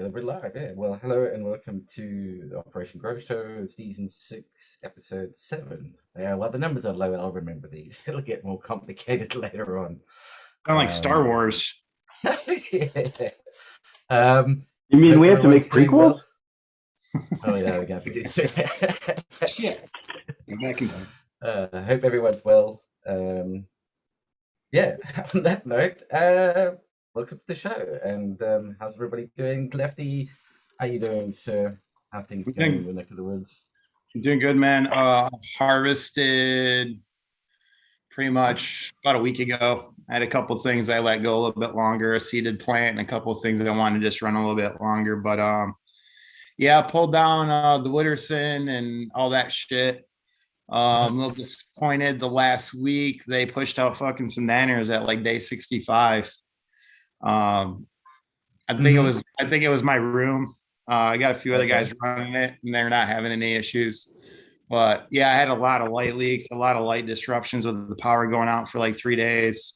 Yeah, we're live. Yeah. Well, hello and welcome to the Operation Grow Show, season 6, episode 7. Yeah, well, the numbers are low. I'll remember these. It'll get more complicated later on. Kind of like Star Wars. Yeah. Um, You mean hope we have to make everyone's doing prequels? well. Oh, yeah, we're going to have to do so. Yeah. Go back in time. I hope everyone's well. Yeah, on that note, welcome to the show. And how's everybody doing? Lefty, how you doing, sir? How things I'm going doing- in your neck of the woods? I'm doing good, man. Harvested pretty much about a week ago. I had a couple things I let go a little bit longer, a seeded plant, and a couple of things that I wanted to just run a little bit longer. But yeah, I pulled down the Wooderson and all that shit. A little disappointed the last week. They pushed out fucking some nanners at like day 65. I think it was my room. I got a few other guys running it, and they're not having any issues. But yeah, I had a lot of light leaks, a lot of light disruptions with the power going out for like 3 days.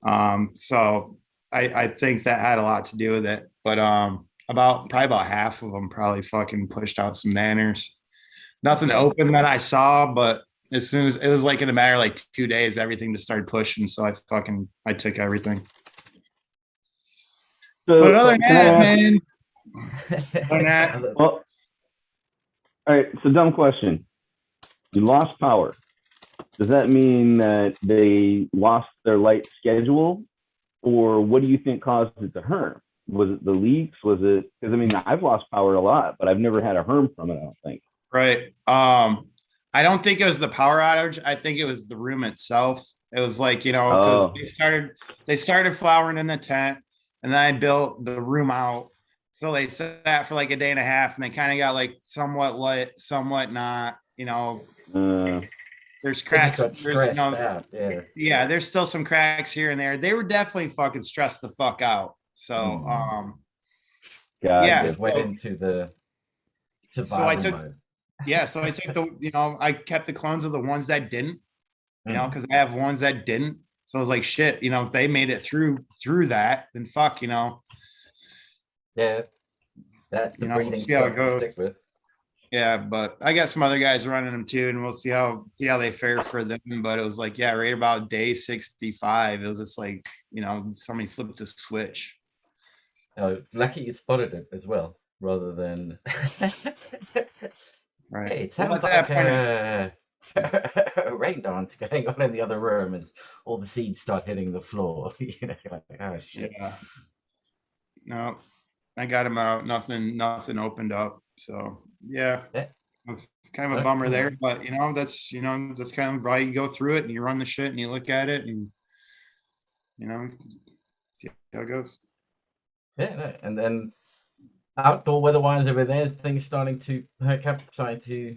So I think that had a lot to do with it. But probably about half of them probably fucking pushed out some nanners. Nothing open that I saw, but as soon as it was like in a matter of like 2 days, everything just started pushing. So I took everything. So, But other than that, man, well, all right. So, dumb question. You lost power. Does that mean that they lost their light schedule, or what do you think caused it to harm? Was it the leaks? Was it because I mean I've lost power a lot, but I've never had a harm from it. I don't think. Right. I don't think it was the power outage. I think it was the room itself. It was like, because they started flowering in the tent, and then I built the room out. So they sat for like a day and a half, and they kind of got like somewhat lit, somewhat not. There's cracks. Stressed out. Yeah, there's still some cracks here and there. They were definitely fucking stressed the fuck out. So just went into the survival mode. So I took I kept the clones of the ones that didn't, because I have ones that didn't. So I was like, shit, if they made it through that, then fuck, Yeah, that's the breathing see how it stuff to goes. stick with. Yeah, but I got some other guys running them too, and we'll see how they fare for them. But it was like, yeah, right about day 65, it was just like, somebody flipped a switch. Oh, lucky you spotted it as well, rather than Right. Hey, it sounds like a rain dance going on in the other room as all the seeds start hitting the floor. Like, oh shit. Yeah. No, I got them out. Nothing opened up. So yeah. Kind of a bummer there, but that's kind of why you go through it and you run the shit and you look at it and see how it goes. Yeah, no. And then outdoor weather-wise over there, things starting to perk up, starting to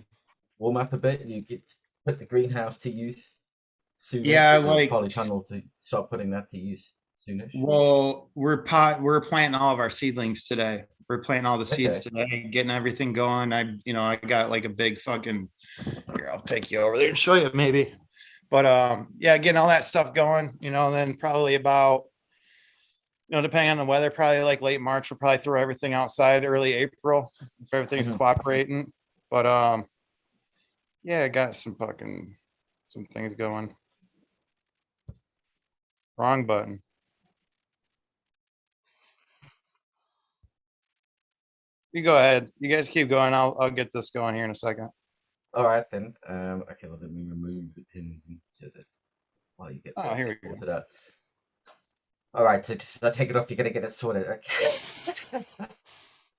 warm up a bit. You get to put the greenhouse to use soon. Yeah, like polytunnel to start putting that to use soonish. Well, we're planting all of our seedlings today. We're planting all the seeds today, getting everything going. I got like a big fucking here. I'll take you over there and show you maybe. But yeah, getting all that stuff going. Then probably about. Depending on the weather, probably like late March, we'll probably throw everything outside early April if everything's cooperating. But yeah, I got some things going. Wrong button. You go ahead. You guys keep going. I'll get this going here in a second. All right then. Okay, well, let me remove the pin so that while you get here we sorted out. All right, so just I take it off. You're gonna get it sorted. Okay.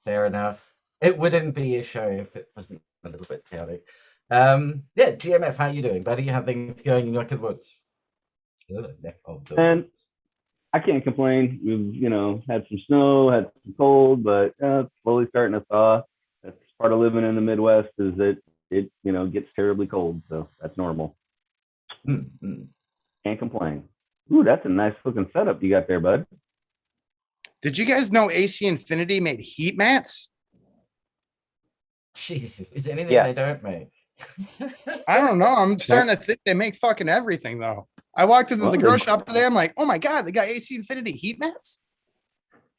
Fair enough. It wouldn't be a show if it wasn't a little bit chaotic. Yeah, GMF, how you doing, buddy? How things going in your neck of the woods? And I can't complain. We've had some snow, had some cold, but it's slowly starting to thaw. That's part of living in the Midwest is that it gets terribly cold, so that's normal. Can't complain. Ooh, that's a nice looking setup you got there, bud. Did you guys know AC Infinity made heat mats? Jesus, is anything they don't make? I don't know. I'm starting to think they make fucking everything though. I walked into the grocery shop today. I'm like, oh my God, they got AC Infinity heat mats.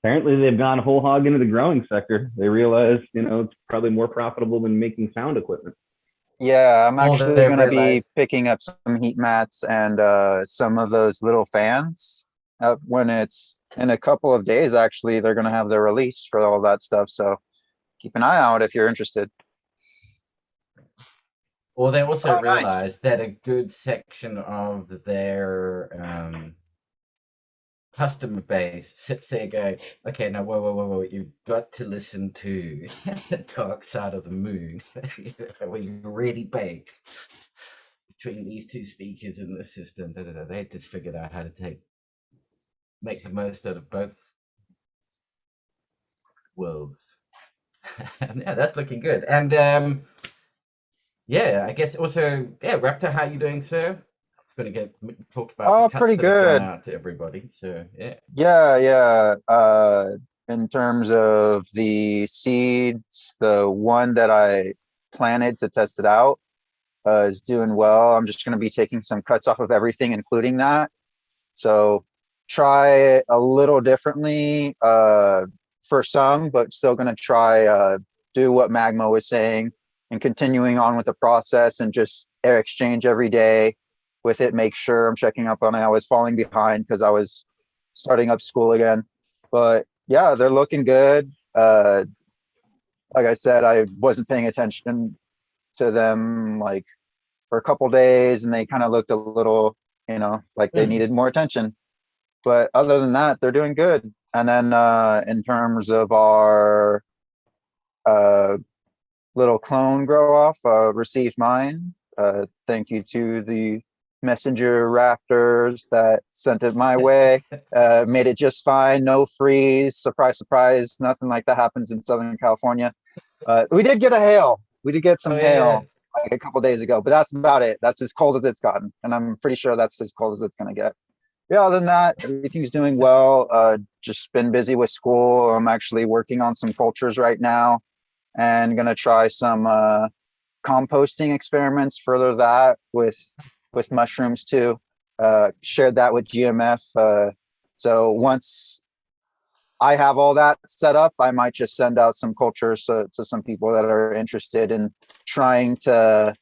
Apparently, they've gone whole hog into the growing sector. They realize, it's probably more profitable than making sound equipment. Yeah, I'm All actually they've going to be realized. picking up some heat mats and some of those little fans. When it's in a couple of days, actually, they're going to have their release for all that stuff. So keep an eye out if you're interested. Or they also Oh, nice. realized that a good section of their customer base sits there going, okay, now whoa, you've got to listen to Dark Side of the Moon. We really baked between these two speakers in the system. They just figured out how to make the most out of both worlds. And yeah, that's looking good. And yeah, I guess also, yeah, Raptor, how you doing, sir? Going to talk about the cuts pretty that have good. gone out to everybody. So yeah. Yeah. In terms of the seeds, the one that I planted to test it out is doing well. I'm just going to be taking some cuts off of everything, including that. So try it a little differently for some, but still going to try do what Magma was saying and continuing on with the process and just air exchange every day with it. Make sure I'm checking up on it. I was falling behind because I was starting up school again, but yeah, they're looking good. Like I said, I wasn't paying attention to them like for a couple days, and they kind of looked a little, like they needed more attention. But other than that, they're doing good. And then in terms of our little clone grow off, received mine. Thank you to the messenger raptors that sent it my way. Made it just fine, no freeze, surprise, nothing like that happens in Southern California. We did get a hail. We did get some hail like a couple days ago, but that's about it. That's as cold as it's gotten, and I'm pretty sure that's as cold as it's gonna get. Yeah, other than that, everything's doing well. Just been busy with school. I'm actually working on some cultures right now and gonna try some composting experiments, further that with mushrooms too. Shared that with GMF. So once I have all that set up, I might just send out some cultures to some people that are interested in trying to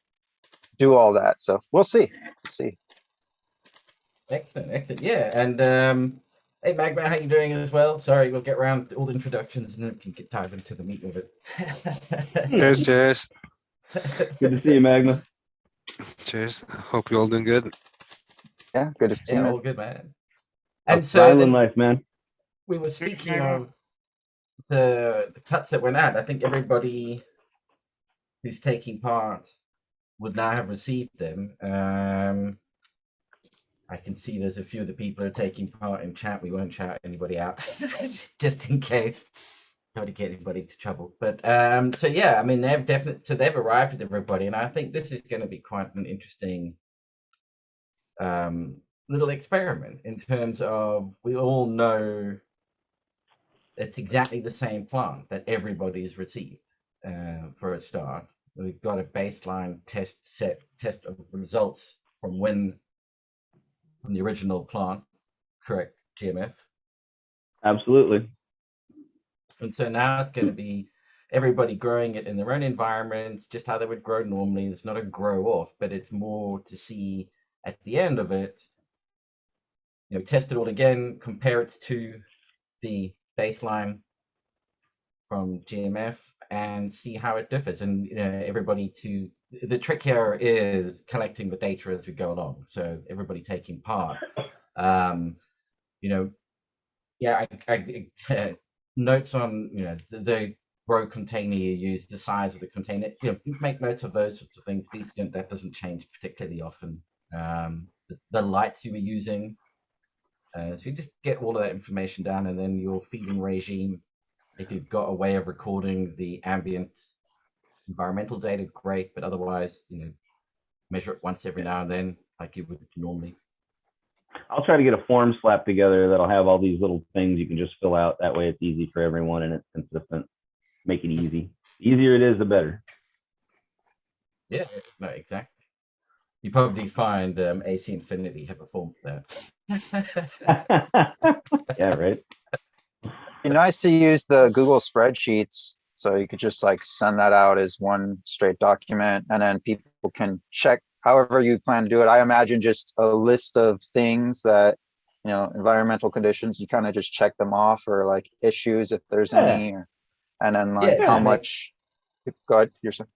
do all that. So we'll see. Excellent. Yeah, and hey Magma, how you doing as well? Sorry, we'll get around to all the introductions and then we can dive into the meat of it. Cheers. Good to see you, Magma. Cheers. Hope you're all doing good. Yeah, good to see you. All good, man. And so then life, man. We were speaking of the cuts that went out. I think everybody who's taking part would now have received them. I can see there's a few of the people who are taking part in chat. We won't shout anybody out just in case. Don't want to get anybody into trouble. But so yeah, I mean they've arrived with everybody, and I think this is going to be quite an interesting little experiment in terms of we all know it's exactly the same plant that everybody's received for a start. We've got a baseline test of results from the original plant, correct, GMF? Absolutely. And so now it's going to be everybody growing it in their own environments, just how they would grow normally. It's not a grow off, but it's more to see at the end of it, test it all again, compare it to the baseline from GMF and see how it differs. And the trick here is collecting the data as we go along. So everybody taking part. Notes on the grow container you use, the size of the container. Make notes of those sorts of things. That doesn't change particularly often. The lights you were using. So you just get all of that information down, and then your feeding regime. If you've got a way of recording the ambient environmental data, great. But otherwise, measure it once every now and then, like you would normally. I'll try to get a form slapped together that'll have all these little things you can just fill out. That way it's easy for everyone and it's consistent. Make it easy. The easier it is, the better. Yeah, no, exactly. You probably find AC Infinity have a form for that. Yeah, right. nice to use the Google spreadsheets. So you could just like send that out as one straight document and then people can check however you plan to do it. I imagine just a list of things that, environmental conditions, you kind of just check them off, or like issues if there's any, and then like Yeah, how exactly. much. Go ahead, you're saying.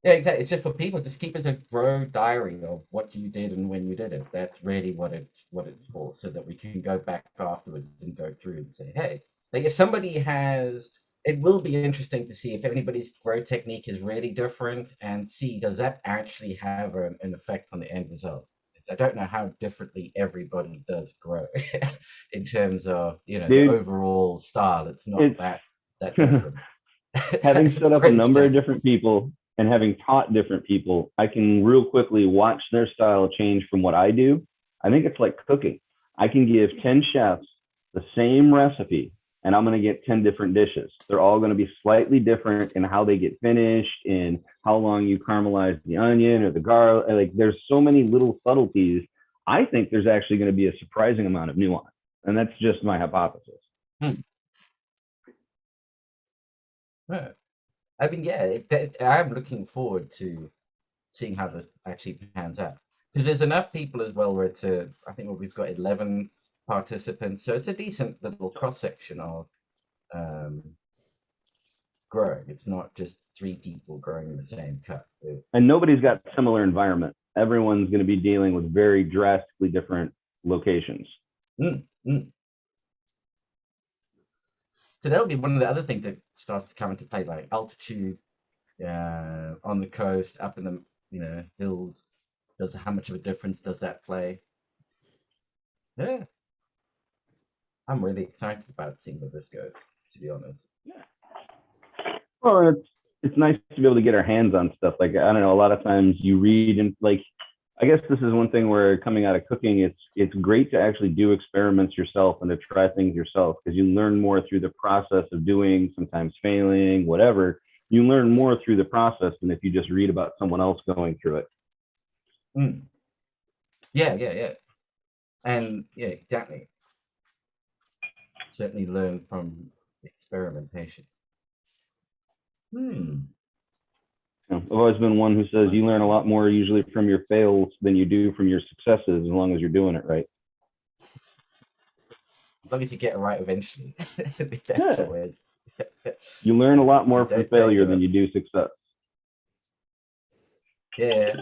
Yeah, exactly. It's just for people, just keep it a grow diary of what you did and when you did it. That's really what it's for, so that we can go back afterwards and go through and say, hey, like if somebody has, it will be interesting to see if anybody's grow technique is really different, and see does that actually have an effect on the end result. I don't know how differently everybody does grow in terms of Dude, the overall style. It's not that different. having It's set up a pretty number of standard. different people and having taught different people, I can real quickly watch their style change from what I do. I think it's like cooking. I can give 10 chefs the same recipe and I'm going to get 10 different dishes. They're all going to be slightly different in how they get finished, in how long you caramelize the onion or the garlic. Like there's so many little subtleties. I think there's actually going to be a surprising amount of nuance. And that's just my hypothesis. Yeah. I mean, yeah, I'm looking forward to seeing how this actually pans out, because there's enough people as well where I think we've got 11 participants, so it's a decent little cross section of growing. It's not just 3 people growing in the same cup. And nobody's got similar environment. Everyone's going to be dealing with very drastically different locations. So that'll be one of the other things that starts to come into play, like altitude on the coast, up in the hills. How much of a difference does that play? Yeah, I'm really excited about seeing where this goes, to be honest. Well, it's nice to be able to get our hands on stuff. Like, I don't know, a lot of times you read and like, I guess this is one thing where coming out of cooking, it's great to actually do experiments yourself and to try things yourself, because you learn more through the process of doing, sometimes failing, whatever. You learn more through the process than if you just read about someone else going through it. Yeah. And yeah, exactly. Certainly learn from experimentation. I've always been one who says you learn a lot more usually from your fails than you do from your successes, as long as you're doing it right. As long as you get it right eventually. That's always. You learn a lot more from failure than you do success. Yeah.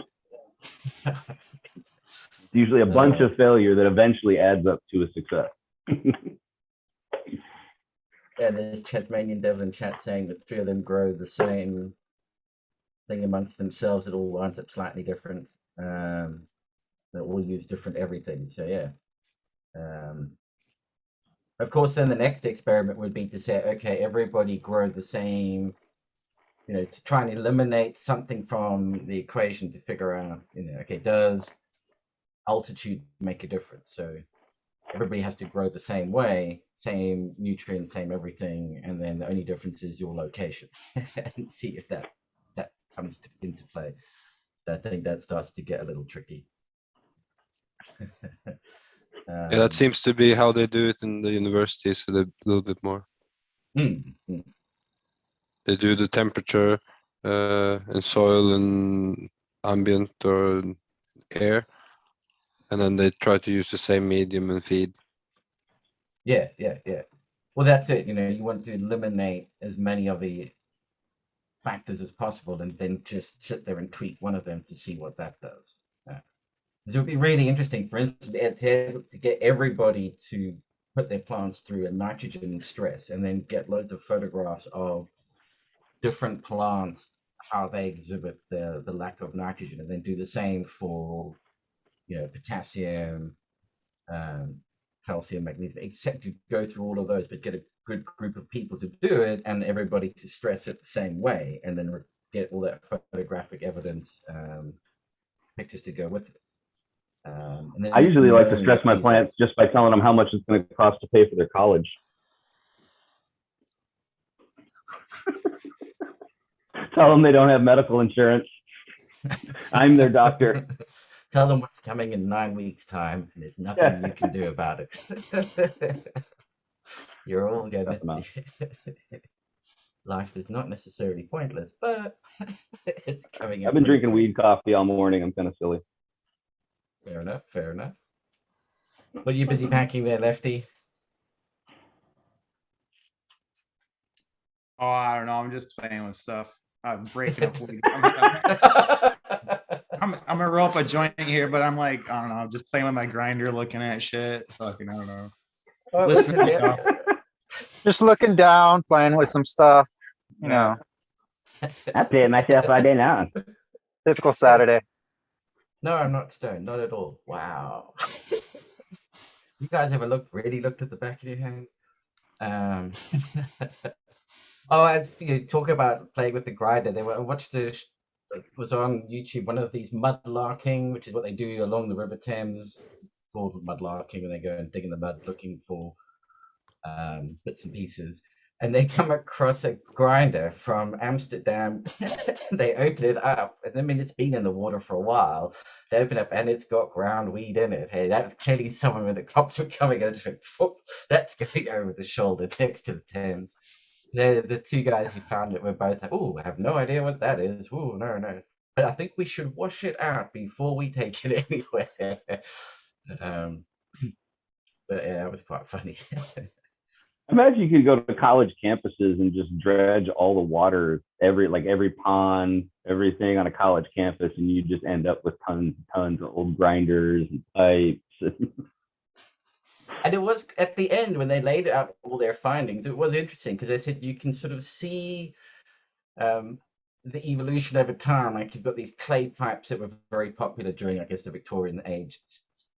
It's usually a bunch of failure that eventually adds up to a success. Yeah, there's Tasmanian Devil in chat saying that 3 of them grow the same thing amongst themselves. It all winds up slightly different. They all use different everything. So yeah. Of course, then the next experiment would be to say, okay, everybody grow the same, to try and eliminate something from the equation to figure out, okay, does altitude make a difference? So everybody has to grow the same way, same nutrients, same everything, and then the only difference is your location. And see if that comes into play. I think that starts to get a little tricky. Yeah, that seems to be how they do it in the universities a little bit more. They do the temperature and soil and ambient or air, and then they try to use the same medium and feed. Yeah. Well, that's it. You want to eliminate as many of the factors as possible, and then just sit there and tweak one of them to see what that does. Because it would be really interesting, for instance, to get everybody to put their plants through a nitrogen stress, and then get loads of photographs of different plants, how they exhibit the lack of nitrogen, and then do the same for potassium, calcium, magnesium, except to go through all of those, but get a good group of people to do it, and everybody to stress it the same way, and then get all that photographic evidence, pictures to go with it. And then I usually like to stress my plants just by telling them how much it's going to cost to pay for their college. Tell them they don't have medical insurance. I'm their doctor. Tell them what's coming in 9 weeks' time, and there's nothing you can do about it. You're all Cut gonna. them out. Life is not necessarily pointless, but it's coming up. I've been pretty drinking quick. weed coffee all morning. I'm kind of silly. Fair enough. Fair enough. What are you busy packing there, Lefty? Oh, I don't know. I'm just playing with stuff. I'm breaking up. I'm gonna roll up a joint here, but I'm like, I don't know. I'm just playing with my grinder, looking at shit. Fucking, I don't know. Oh, Listen, listen, you yeah. know. Just looking down, playing with some stuff. You know, I play it myself all day long. typical Saturday. No, I'm not stoned. Not at all. Wow. You guys ever really looked at the back of your hand? Oh, as you talk about playing with the grinder, I watched it was on YouTube, one of these mudlarking, which is what they do along the River Thames, called mudlarking, when they go and dig in the mud looking for bits and pieces. And they come across a grinder from Amsterdam. They open it up, and I mean, it's been in the water for a while. They open it up, and it's got ground weed in it. Hey, that's clearly someone when the cops were coming, and that's going over the shoulder next to the Thames. The two guys who found it were both like, "Oh, I have no idea what that is. Oh, no. But I think we should wash it out before we take it anywhere." But yeah, it was quite funny. Imagine you could go to college campuses and just dredge all the water, every pond, everything on a college campus, and you just end up with tons and tons of old grinders and pipes. And it was at the end when they laid out all their findings, it was interesting because they said you can sort of see the evolution over time. Like you've got these clay pipes that were very popular during, I guess, the Victorian age.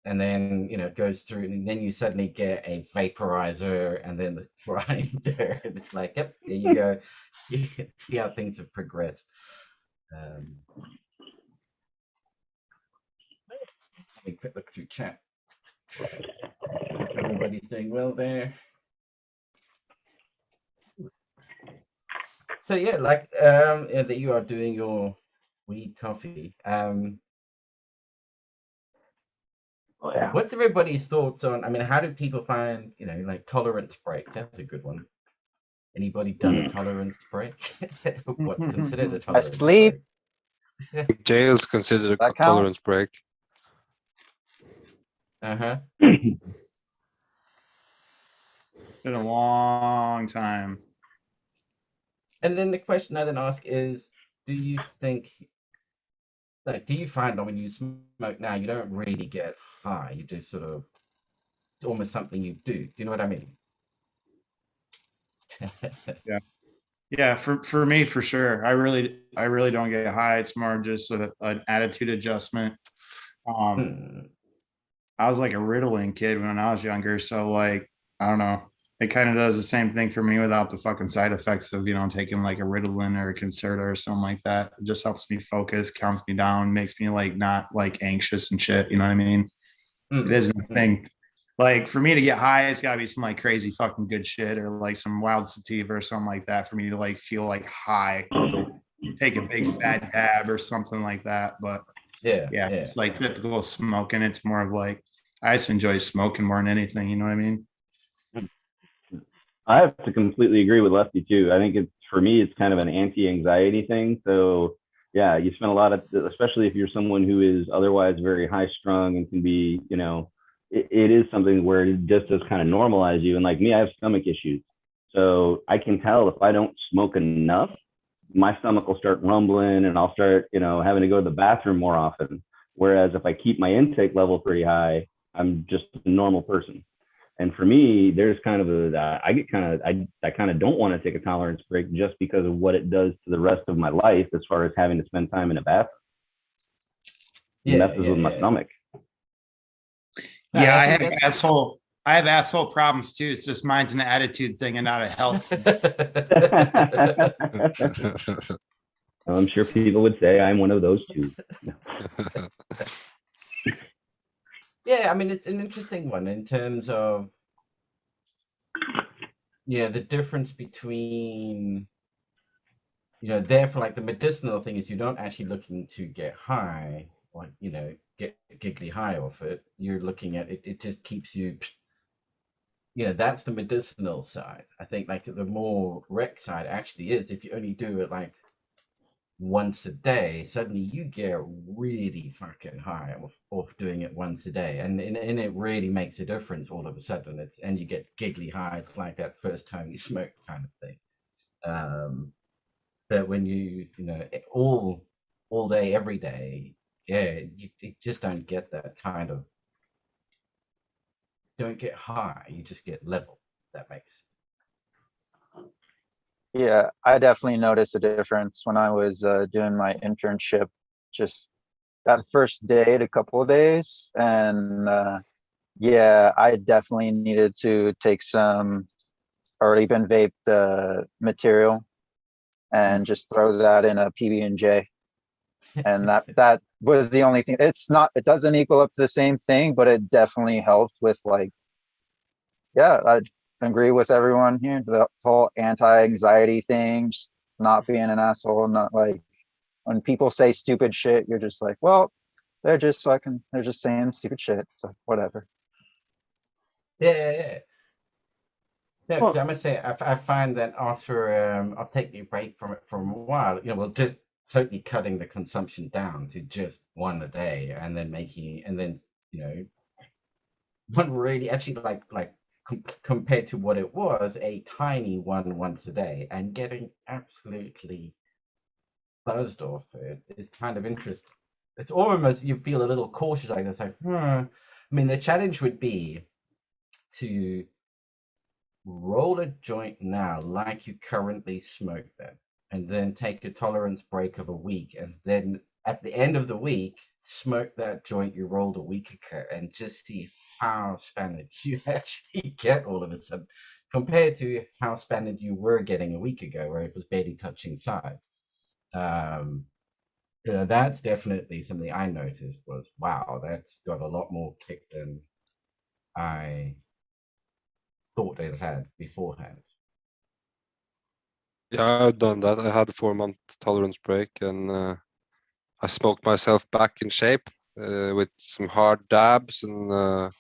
And then, it goes through, and then you suddenly get a vaporizer and then the grinder. And it's like, yep, there you go. You can see how things have progressed. Have a quick look through chat. Everybody's doing well there. So yeah, like that you are doing your weed coffee. Oh, yeah. What's everybody's thoughts on? I mean, how do people find, like tolerance breaks? That's a good one. Anybody done a tolerance break? What's considered a tolerance Asleep. break? Jail's considered a That count? tolerance break. Uh-huh. Been a long time. And then the question I then ask is, do you think, do you find that when you smoke now, you don't really get high? You just sort of, it's almost something you do. Do you know what I mean? Yeah, for me, for sure. I really don't get high. It's more just sort of an attitude adjustment. I was like a Ritalin kid when I was younger, so like I don't know. It kind of does the same thing for me without the fucking side effects of taking like a Ritalin or a Concerta or something like that. It just helps me focus, calms me down, makes me like not like anxious and shit. You know what I mean? It isn't a thing. Like for me to get high, it's gotta be some like crazy fucking good shit or like some wild sativa or something like that for me to like feel like high. Take a big fat dab or something like that. But yeah, it's like typical smoking. It's more of like I just enjoy smoking more than anything. You know what I mean? I have to completely agree with Lefty too. I think for me, it's kind of an anti-anxiety thing. So yeah, you spend a lot of, especially if you're someone who is otherwise very high strung and can be, it is something where it just does kind of normalize you. And like me, I have stomach issues. So I can tell if I don't smoke enough, my stomach will start rumbling and I'll start, having to go to the bathroom more often. Whereas if I keep my intake level pretty high, I'm just a normal person. And for me, there's kind of I kind of don't want to take a tolerance break just because of what it does to the rest of my life as far as having to spend time in a bathroom. It messes with my stomach. Yeah, I have asshole problems too. It's just mine's an attitude thing and not a health thing. I'm sure people would say I'm one of those too. Yeah, I mean, it's an interesting one in terms of, the difference between, therefore, like the medicinal thing is you're not actually looking to get high, like, get giggly high off it. You're looking at it, it just keeps you that's the medicinal side. I think like the more rec side actually is if you only do it like once a day, suddenly you get really fucking high off doing it once a day, and it really makes a difference all of a sudden. And you get giggly high. It's like that first time you smoke kind of thing. But when all day every day, yeah, you just don't get that kind of don't get high. You just get level. If that makes Yeah, I definitely noticed a difference when I was doing my internship. Just that first day to couple of days, and yeah, I definitely needed to take some already been vaped material and just throw that in a PB&J. And that was the only thing. It doesn't equal up to the same thing, but it definitely helped with like, yeah, I agree with everyone here. The whole anti-anxiety thing, just not being an asshole, not like when people say stupid shit, you're just like, well, they're just saying stupid shit. So whatever. yeah. Yeah, because Well, I must say, I find that after I've taken a break from it for a while, well, just totally cutting the consumption down to just one a day, and then you know, one really actually like compared to what it was, a tiny one once a day, and getting absolutely buzzed off it is kind of interesting. It's almost you feel a little cautious, like this, like, I mean, the challenge would be to roll a joint now like you currently smoke them, and then take a tolerance break of a week, and then at the end of the week, smoke that joint you rolled a week ago, and just see how Spanish you actually get all of a sudden, compared to how Spanish you were getting a week ago, where it was barely touching sides. Um, that's definitely something I noticed was, wow, that's got a lot more kick than I thought it had beforehand. Yeah, I've done that. I had a 4-month tolerance break, and I smoked myself back in shape with some hard dabs and a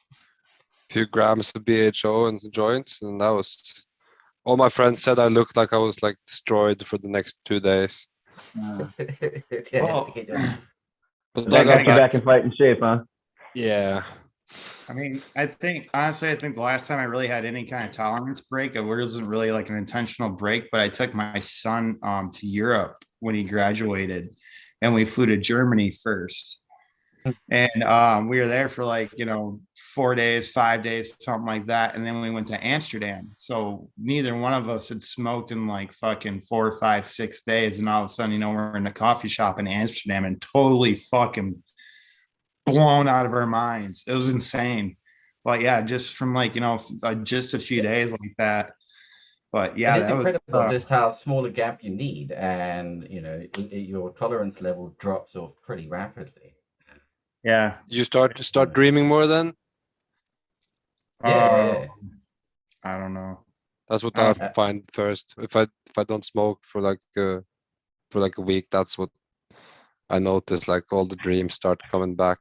few grams of BHO and some joints, and that was. All my friends said I looked like I was like destroyed for the next 2 days, Uh, Yeah, Well, but I that got got you back. back in fighting shape, huh? Yeah, I mean, I think the last time I really had any kind of tolerance break, it wasn't really like an intentional break, but I took my son to Europe when he graduated, and we flew to Germany first. And we were there for like 4 days, 5 days, something like that, and then we went to Amsterdam. So neither one of us had smoked in like fucking 4, 5, 6 days, and all of a sudden we're in a coffee shop in Amsterdam and totally fucking blown out of our minds. It was insane. But yeah, just from like just a few days like that. But It yeah, is that was incredible just how small a gap you need, and your tolerance level drops off pretty rapidly. yeah. you start dreaming more then. Uh, Yeah, I don't know. That's what I I yeah. find first. If I don't smoke for like a week, that's what I notice. Like all the dreams start coming back.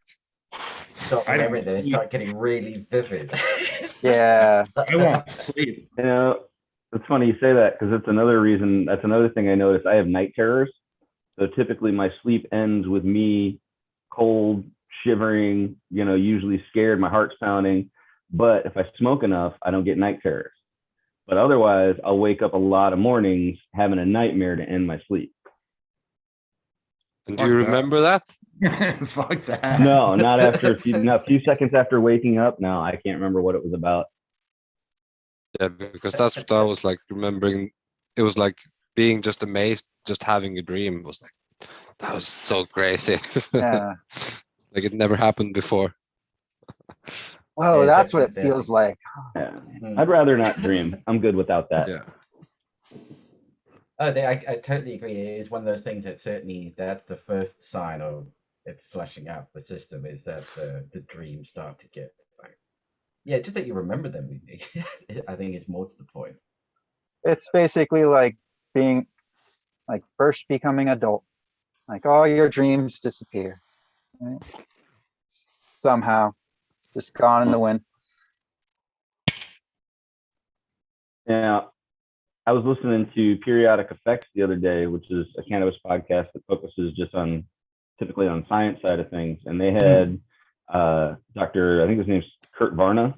Stop I don't remembering that. They sleep. start getting really vivid. yeah, I won't sleep. You know, it's funny you say that because it's another reason. That's another thing I noticed. I have night terrors. So typically my sleep ends with me cold, shivering, usually scared, my heart's pounding. But if I smoke enough, I don't get night terrors. But otherwise, I'll wake up a lot of mornings having a nightmare to end my sleep. And do Fuck you that. remember that? Fuck that. No, not after a few seconds after waking up. No, I can't remember what it was about. Yeah, because that's what I was like remembering. It was like being just amazed, just having a dream was like, that was so crazy. yeah. Like it never happened before. Whoa, Yeah, that's what it definitely. feels like. Yeah. Mm. I'd rather not dream. I'm good without that. Yeah. Oh, I totally agree. It is one of those things that certainly that's the first sign of it flushing out the system is that the dreams start to get like, yeah, just that you remember them. I think is more to the point. It's basically like being like first becoming adult. Like all your dreams disappear. Right? Somehow. Just gone in the wind. Now, I was listening to Periodic Effects the other day, which is a cannabis podcast that focuses just on typically on science side of things. And they had Dr. I think his name's Kurt Vrana.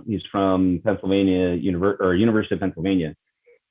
He's from Pennsylvania, University of Pennsylvania.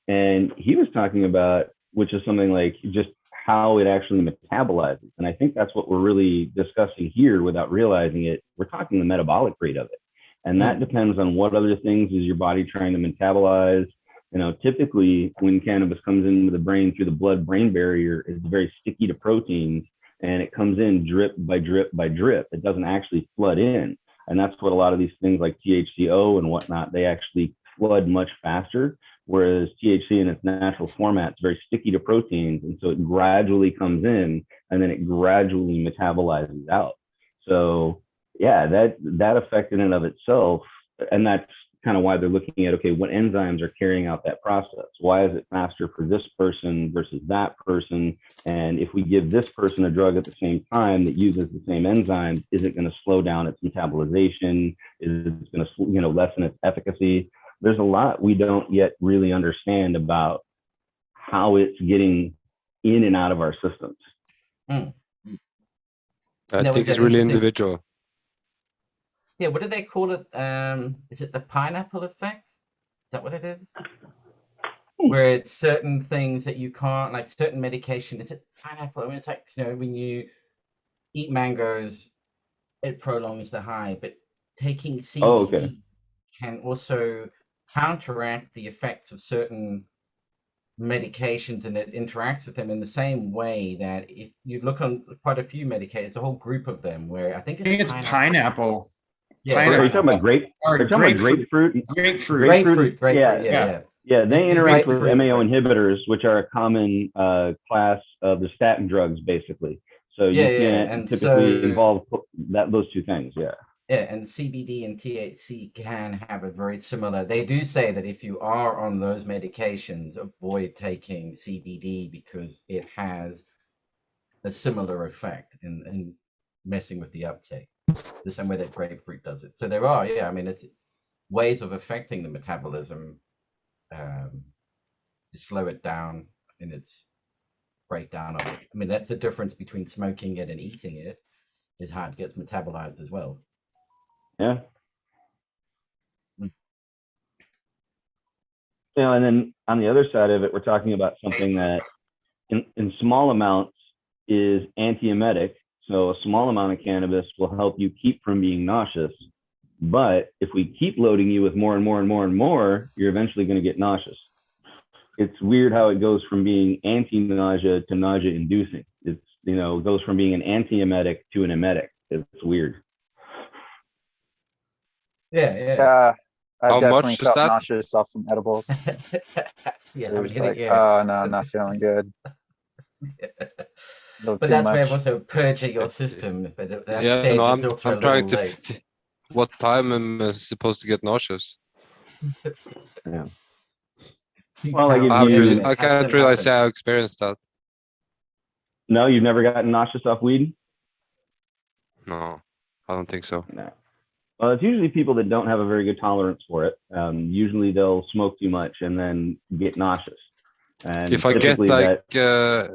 And he was talking about, which is something like just how it actually metabolizes. And I think that's what we're really discussing here without realizing it. We're talking the metabolic rate of it. And that depends on what other things is your body trying to metabolize. You know, typically when cannabis comes into the brain through the blood-brain barrier, it's very sticky to proteins, and it comes in drip by drip by drip. It doesn't actually flood in. And that's what a lot of these things like THCO and whatnot, they actually flood much faster, whereas THC in its natural format is very sticky to proteins. And so it gradually comes in and then it gradually metabolizes out. So yeah, that effect in and of itself, and that's kind of why they're looking at, okay, what enzymes are carrying out that process? Why is it faster for this person versus that person? And if we give this person a drug at the same time that uses the same enzyme, is it going to slow down its metabolization? Is it going to, lessen its efficacy? There's a lot we don't yet really understand about how it's getting in and out of our systems. I think it's really individual. Yeah, what do they call it? Is it the pineapple effect? Is that what it is? Where it's certain things that you can't, like certain medication. Is it pineapple? I mean, it's like, when you eat mangoes, it prolongs the high, but taking CBD can also counteract the effects of certain medications, and it interacts with them in the same way that if you look on quite a few medications, a whole group of them where I think it's pineapple. Yeah, are you talking about grapefruit? Grapefruit. Yeah, they interact with MAO inhibitors, which are a common class of the statin drugs, basically. So you can't typically involve those two things. Yeah, and CBD and THC can have a very similar. They do say that if you are on those medications, avoid taking CBD because it has a similar effect in messing with the uptake, the same way that grapefruit does it. So there are, it's ways of affecting the metabolism to slow it down in its breakdown of it. I mean, that's the difference between smoking it and eating it, is how it gets metabolized as well. Yeah. And then on the other side of it, we're talking about something that in small amounts is antiemetic. So a small amount of cannabis will help you keep from being nauseous. But if we keep loading you with more and more and more and more, you're eventually going to get nauseous. It's weird how it goes from being anti-nausea to nausea-inducing. It goes from being an antiemetic to an emetic. It's weird. Yeah. I've definitely felt nauseous off some edibles. Oh no, I'm not feeling good. But that's way of also purging your system. But at that stage, I'm trying to what time am I supposed to get nauseous? Yeah. Well, I can't really say I experienced that. No, you've never gotten nauseous off weed? No, I don't think so. No. Well, it's usually people that don't have a very good tolerance for it. Usually they'll smoke too much and then get nauseous. And if I get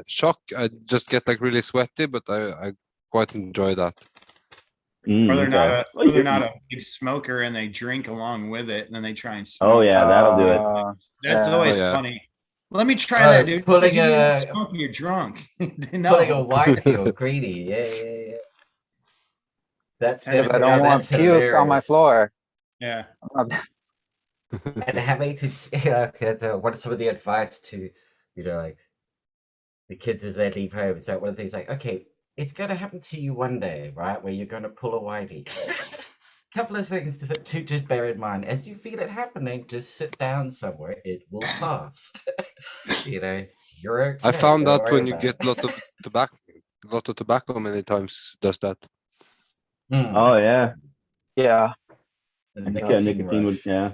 shock, I just get really sweaty, but I quite enjoy that. Or they're not a big smoker and they drink along with it and then they try and smoke. Oh yeah, that'll do it. That's always funny. Let me try that, dude. Pulling you're drunk. No. Pulling a white or greedy. Yeah. That's I don't want puke on my floor. Yeah. And having to what is some of the advice to like the kids as they leave home? So one of the things like, okay, it's going to happen to you one day, right, where you're going to pull a whitey. Couple of things to just bear in mind. As you feel it happening, just sit down somewhere. It will pass. You're okay. I found out when you get a lot of tobacco many times does that. Oh yeah. Yeah. Nicotine would, yeah.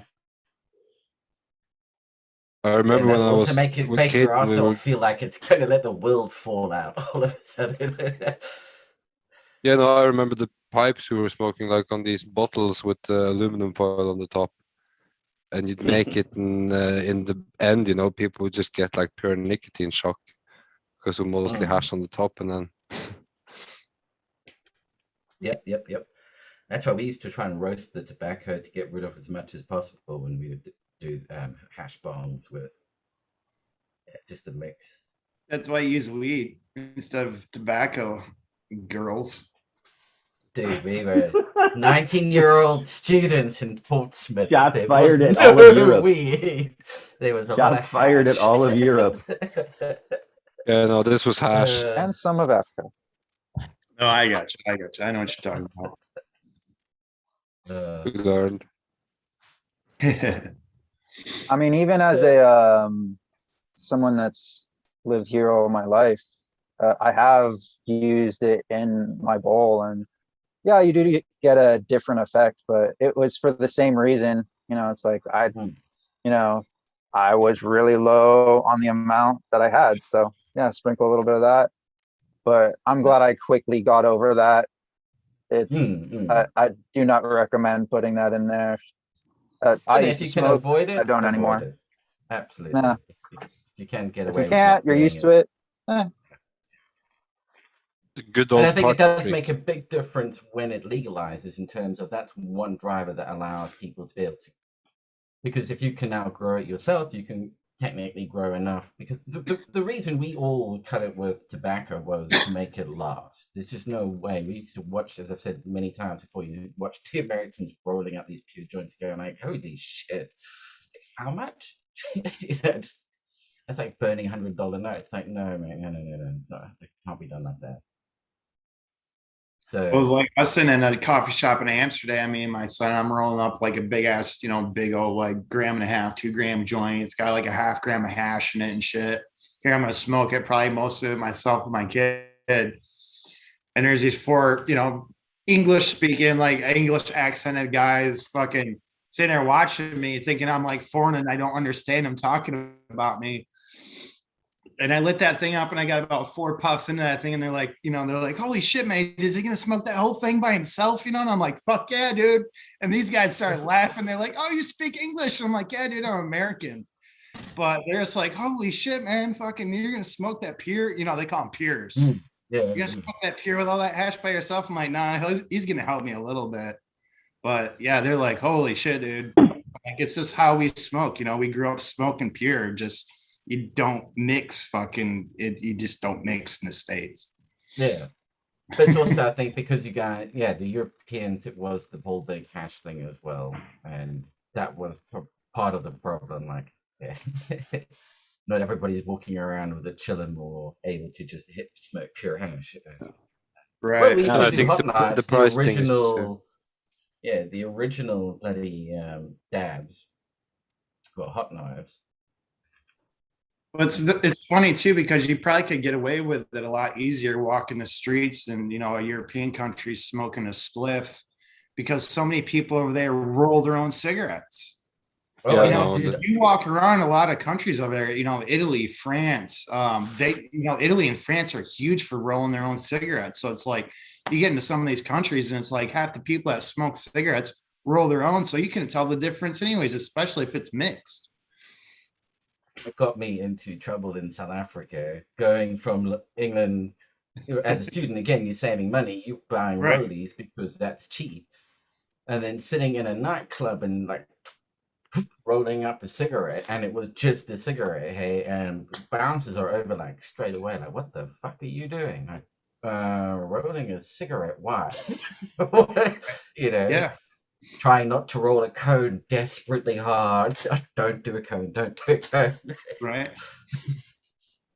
I remember when I was make your arsehole feel like it's going to let the world fall out all of a sudden. Yeah, no, I remember the pipes we were smoking on these bottles with aluminum foil on the top. and you'd make it in the end, you know, people would just get like pure nicotine shock because we're mostly hash on the top, and then. Yep. That's why we used to try and roast the tobacco to get rid of as much as possible when we would do hash bombs with just a mix. That's why I use weed instead of tobacco, girls. Dude, we were 19-year-old students in Portsmouth. Shots There fired was at all of no Europe. weed. There was a lot of Shots fired at hash. all of Europe. Yeah, no, this was hash. And some of Africa. No, I got you. I know what you're talking about. We learned. I mean, even as a someone that's lived here all my life, I have used it in my bowl, and yeah, you do get a different effect, but it was for the same reason. You know, it's like I was really low on the amount that I had, so yeah, sprinkle a little bit of that. But I'm glad I quickly got over that. It's I do not recommend putting that in there. I used to smoke. Avoid it, I don't anymore. It. Absolutely. Nah. If you can get If away you with can't, not you're doing used to it. Good old And I think it does trick. make a big difference when it legalizes, in terms of that's one driver that allows people to be able to, because if you can now grow it yourself, you can technically grow enough, because the reason we all cut it with tobacco was to make it last. There's just no way. We used to watch, as I've said many times before, you watch the Americans rolling up these pure joints going like, holy shit, how much? It's like burning $100 notes. It's like, no, man, no. It's not, it can't be done like that. So It was like us sitting in a coffee shop in Amsterdam, me and my son, I'm rolling up like a big ass, big old like 1.5 2 gram joint. It's got like a 0.5 gram of hash in it and shit. Here I'm gonna smoke it, probably most of it myself and my kid. And there's these 4, English speaking, like English accented guys fucking sitting there watching me, thinking I'm like foreign and I don't understand them talking about me. And I lit that thing up and I got about 4 puffs into that thing, and they're like, holy shit, mate, is he gonna smoke that whole thing by himself? And I'm like, fuck yeah, dude. And these guys started laughing. They're like, oh, you speak English? And I'm like, yeah, dude, I'm American. But they're just like, holy shit, man, fucking, you're gonna smoke that pure, they call them peers. yeah, You're gonna smoke that pure with all that hash by yourself? I'm like, nah, he's gonna help me a little bit. But yeah, they're like, holy shit, dude. Like, it's just how we smoke. We grew up smoking pure. Just you don't mix fucking it. You just don't mix in the States. Yeah. But it's also, I think, because you got, the Europeans, it was the whole big hash thing as well. And that was part of the problem. Like, not everybody's walking around with a chillum or able to just smoke pure hash. Right. Well, we used to I do think hot knives, the price thing is original, the original bloody dabs were hot knives. Well, it's funny too, because you probably could get away with it a lot easier walking the streets in a European country smoking a spliff, because so many people over there roll their own cigarettes. You walk around a lot of countries over there, Italy, France, Italy and France are huge for rolling their own cigarettes. So it's like you get into some of these countries and it's like half the people that smoke cigarettes roll their own. So you can tell the difference anyways, especially if it's mixed. It got me into trouble in South Africa, going from England as a student. Again, you're saving money, you're buying rollies because that's cheap, and then sitting in a nightclub and like rolling up a cigarette, and it was just a cigarette, hey, and bouncers are over like straight away, like, what the fuck are you doing? Like, rolling a cigarette, why? Yeah. Trying not to roll a cone desperately hard. Don't do a cone. Don't do a cone. Right.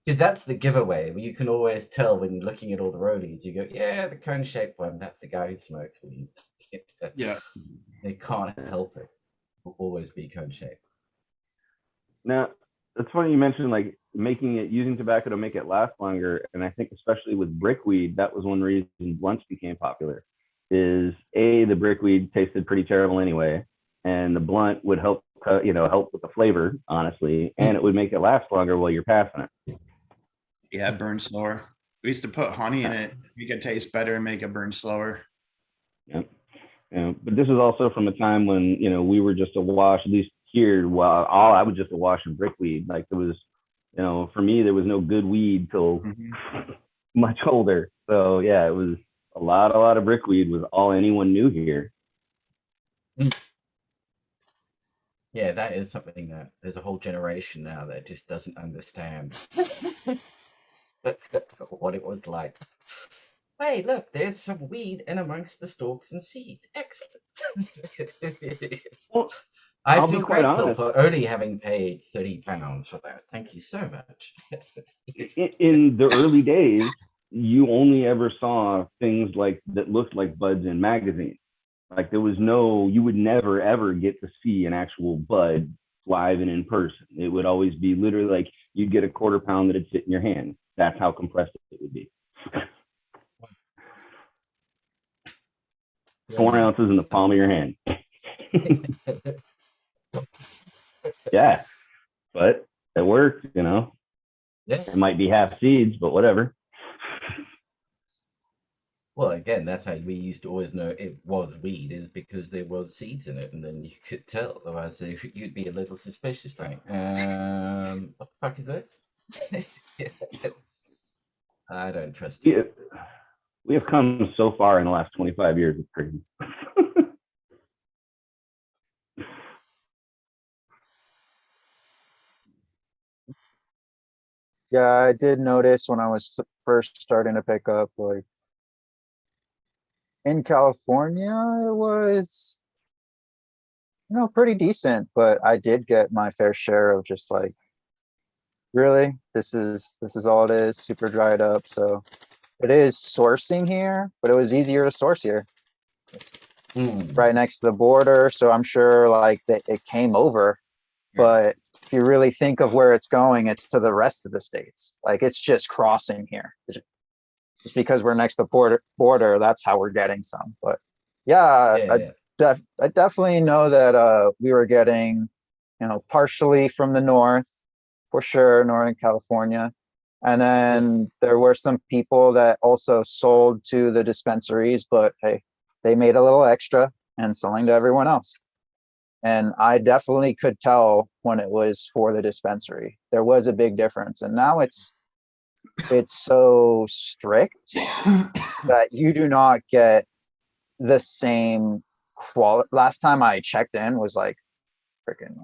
Because that's the giveaway. You can always tell when you're looking at all the rollies. You go, yeah, the cone-shaped one. That's the guy who smokes weed. Yeah. They can't help it. Will always be cone-shaped. Now, it's funny you mentioned like using tobacco to make it last longer. And I think especially with brickweed, that was one reason blunts became popular. Is the brickweed tasted pretty terrible anyway, and the blunt would help with the flavor, honestly, and it would make it last longer while you're passing it. Yeah, burn slower. We used to put honey in it, make it taste better and make it burn slower. Yep. But this is also from a time when we were just awash, at least here, well, all I was just awash in brickweed. Like there was, you know, for me, there was no good weed till Mhm. much older. So yeah, it was a lot of brickweed was all anyone knew here. Yeah, that is something that there's a whole generation now that just doesn't understand what it was like. Hey, look, there's some weed in amongst the stalks and seeds. Excellent. Well, I I'll be feel quite grateful honest. for only having paid £30 for that. Thank you so much. In the early days, you only ever saw things like that looked like buds in magazines. Like there was no, you would never ever get to see an actual bud live and in person. It would always be literally like you'd get a quarter pound that'd fit in your hand. That's how compressed it would be. 4 ounces in the palm of your hand. Yeah, but it worked, you know. Yeah. It might be half seeds, but whatever. Well, again, that's how we used to always know it was weed, is because there was seeds in it, and then you could tell. Otherwise, you'd be a little suspicious, like, what the fuck is this? I don't trust you. We have come so far in the last 25 years. It's crazy. Yeah, I did notice when I was first starting to pick up, like in California, it was, you know, pretty decent, but I did get my fair share of just like, really, this is all it is, super dried up. So it is sourcing here, but it was easier to source here, right next to the border. So I'm sure like that it came over, but if you really think of where it's going, it's to the rest of the states. Like it's just crossing here. It's because we're next to the border. That's how we're getting some. But yeah, Yeah. I definitely know that we were getting, you know, partially from the north, for sure, Northern California. And then there were some people that also sold to the dispensaries, but hey, they made a little extra and selling to everyone else. And I definitely could tell when it was for the dispensary. There was a big difference. And now it's so strict that you do not get the same quality. Last time I checked in was like freaking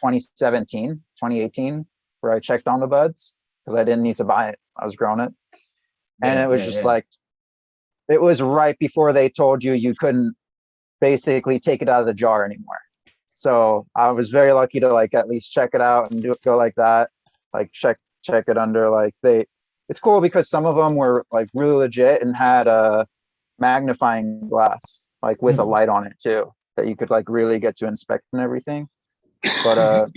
2017, 2018, where I checked on the buds because I didn't need to buy it. I was growing it. And it was just like, it was right before they told you couldn't basically take it out of the jar anymore. So I was very lucky to like at least check it out and go like that, like check it under like it's cool because some of them were like really legit and had a magnifying glass like with a light on it too that you could like really get to inspect and everything. But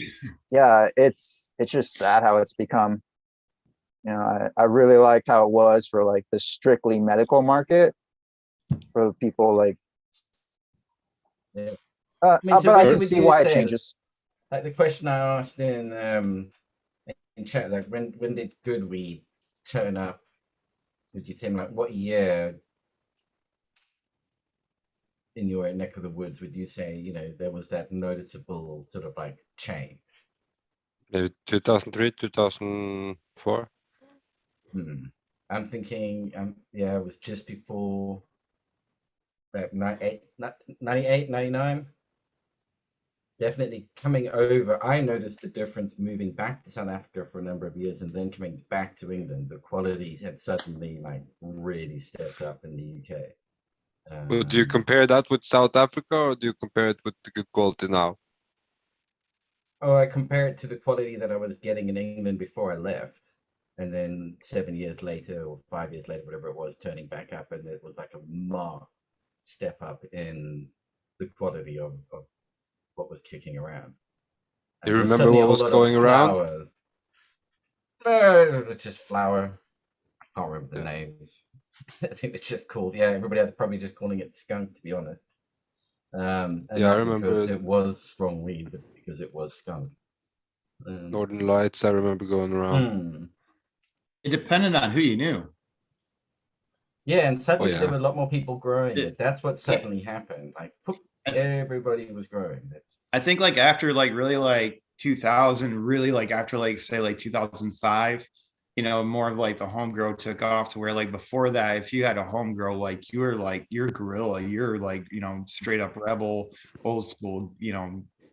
yeah, it's just sad how it's become. You know, I really liked how it was for like the strictly medical market for the people like. Yeah. But I can see why it changes. Like the question I asked in chat, like when did good weed turn up? Would you think like what year in your neck of the woods would you say, you know, there was that noticeable sort of like change? Maybe 2003, 2004. I'm thinking, yeah, it was just before 98, 99. Definitely coming over, I noticed the difference moving back to South Africa for a number of years and then coming back to England. The quality had suddenly like really stepped up in the UK. Well, do you compare that with South Africa or do you compare it with the good quality now? Oh, I compare it to the quality that I was getting in England before I left. And then 7 years later or 5 years later, whatever it was, turning back up. And it was like a marked step up in the quality of what was kicking around. Do you remember what was going around? It's just flour. I can't remember the names. I think it's just called, yeah, everybody was probably just calling it skunk, to be honest. And yeah, I remember because it was strong weed, but because it was skunk. Northern Lights, I remember going around. It depended on who you knew. Yeah, and suddenly there were a lot more people growing it. That's what suddenly happened. Like, everybody was growing it. I think like after like really like 2000, really like after like say like 2005, more of like the home grow took off to where like before that, if you had a home grow, like you were like you're guerrilla, you're like, straight up rebel, old school,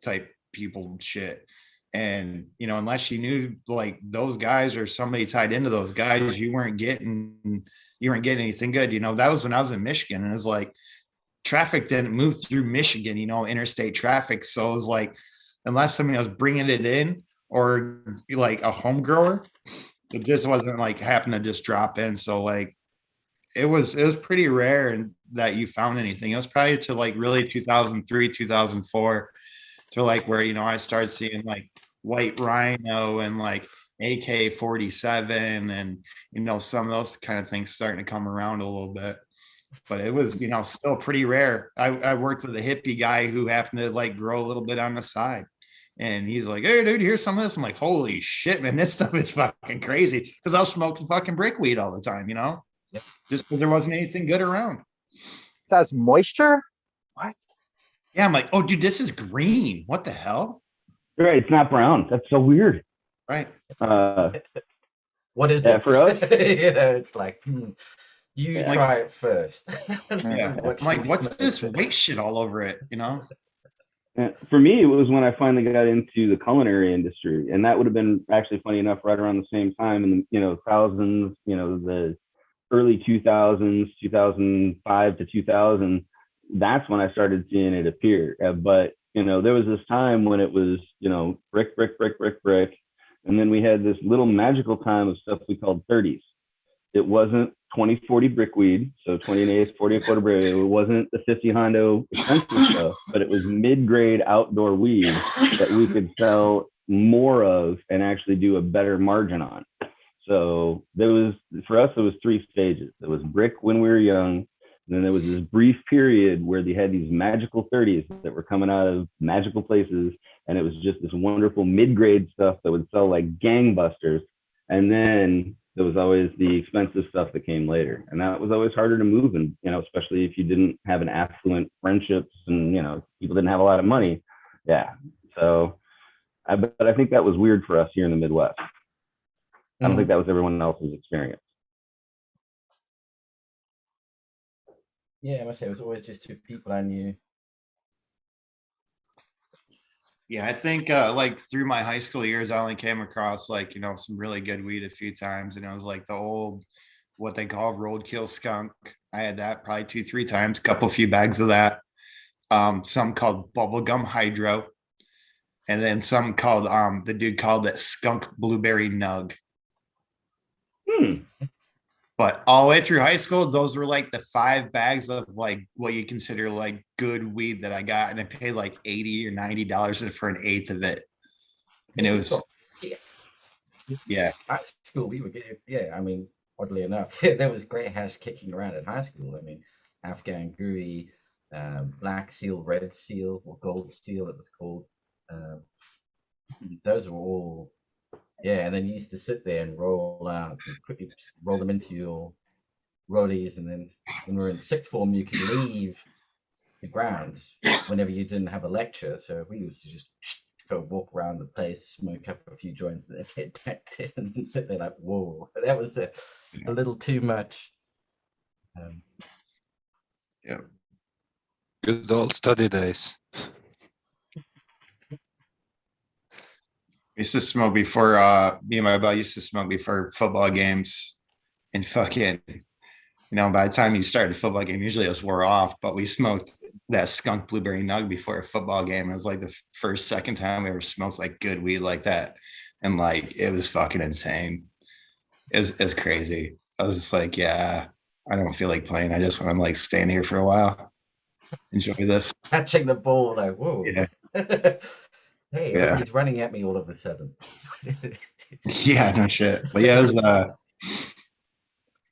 type people shit. And unless you knew like those guys or somebody tied into those guys, you weren't getting anything good. That was when I was in Michigan, and it's like traffic didn't move through Michigan, interstate traffic. So it was like, unless somebody was bringing it in or like a home grower, it just wasn't like happen to just drop in. So like, it was pretty rare and that you found anything. It was probably to like really 2003, 2004 to like where, I started seeing like White Rhino and like AK-47 and, some of those kind of things starting to come around a little bit. But it was, still pretty rare. I worked with a hippie guy who happened to like grow a little bit on the side. And he's like, hey, dude, here's some of this. I'm like, holy shit, man, this stuff is fucking crazy. Because I was smoking fucking brickweed all the time, Yep. just because there wasn't anything good around. It has moisture? What? Yeah, I'm like, oh, dude, this is green. What the hell? Right, it's not brown. That's so weird. Right. What is Yeah, it? for us? It's like, you Yeah. try it first. Yeah. What I'm like, should we what's smell this first? white shit all over it? And for me, it was when I finally got into the culinary industry, and that would have been actually funny enough right around the same time in the thousands, the early 2000s, 2005 to 2000. That's when I started seeing it appear. But there was this time when it was brick, brick, brick, brick, brick, and then we had this little magical time of stuff we called 30s. It wasn't 2040 brickweed, so 20 an eighth, 40 a quarter brick. It wasn't the 50 Hondo expensive stuff, but it was mid-grade outdoor weed that we could sell more of and actually do a better margin on. So for us, it was 3 stages. There was brick when we were young. And then there was this brief period where they had these magical 30s that were coming out of magical places. And it was just this wonderful mid-grade stuff that would sell like gangbusters. And then there was always the expensive stuff that came later. And that was always harder to move. And, especially if you didn't have an affluent friendships and, people didn't have a lot of money. Yeah. So, but I think that was weird for us here in the Midwest. I don't think that was everyone else's experience. Yeah, I must say, it was always just 2 people I knew. Yeah, I think like through my high school years, I only came across like, some really good weed a few times. And it was like the old, what they call roadkill skunk. I had that probably 2-3 times, few bags of that. Some called bubblegum hydro. And then some called, the dude called it skunk blueberry nug. But all the way through high school, those were like the 5 bags of like what you consider like good weed that I got, and I paid like $80 or $90 for an eighth of it. And it was, yeah. At school, we would get, I mean, oddly enough, there was great hash kicking around in high school. I mean, Afghan gooey, black seal, red seal, or gold seal, it was called. Those were all. Yeah, and then you used to sit there and roll out and quickly roll them into your rollies, and then when we were in 6th form, you could leave the grounds whenever you didn't have a lecture. So we used to just go walk around the place, smoke up a few joints, and then get back to and then sit there like, whoa, that was a little too much. Yeah. Good old study days. We used to smoke before, me and my buddy used to smoke before football games, and fucking, by the time you started a football game, usually it was wore off, but we smoked that skunk blueberry nug before a football game. It was like the second time we ever smoked like good weed like that. And like, it was fucking insane. It was crazy. I was just like, yeah, I don't feel like playing. I just want to like stand here for a while, enjoy this. Catching the ball, like, whoa. Yeah. Hey, Yeah. he's running at me all of a sudden. Yeah, no shit. But yeah, it was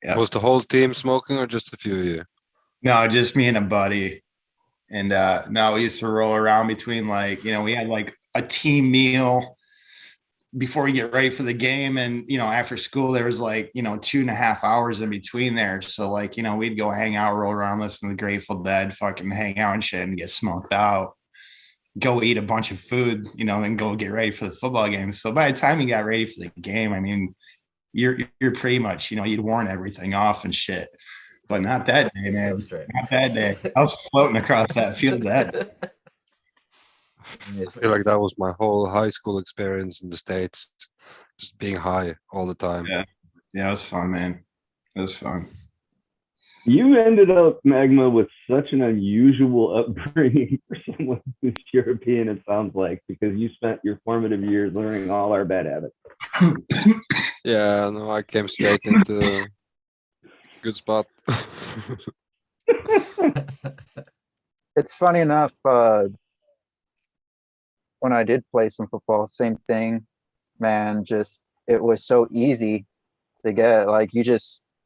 yeah. Was the whole team smoking or just a few of you? No, just me and a buddy. And no, we used to roll around between like, we had like a team meal before we get ready for the game. And, after school, there was like, 2.5 hours in between there. So like, we'd go hang out, roll around, listen to the Grateful Dead, fucking hang out and shit and get smoked out. go eat a bunch of food, then go get ready for the football game. So by the time you got ready for the game, I mean, you're pretty much, you'd worn everything off and shit. But not that day, man. Not that day. I was floating across that field that day. I feel like that was my whole high school experience in the States, just being high all the time. Yeah, it was fun, man. It was fun. You ended up, Magma, with such an unusual upbringing for someone who's European, it sounds like, because you spent your formative years learning all our bad habits. Yeah, no, I came straight into a good spot. It's funny enough, when I did play some football, same thing, man, just it was so easy to get. Like,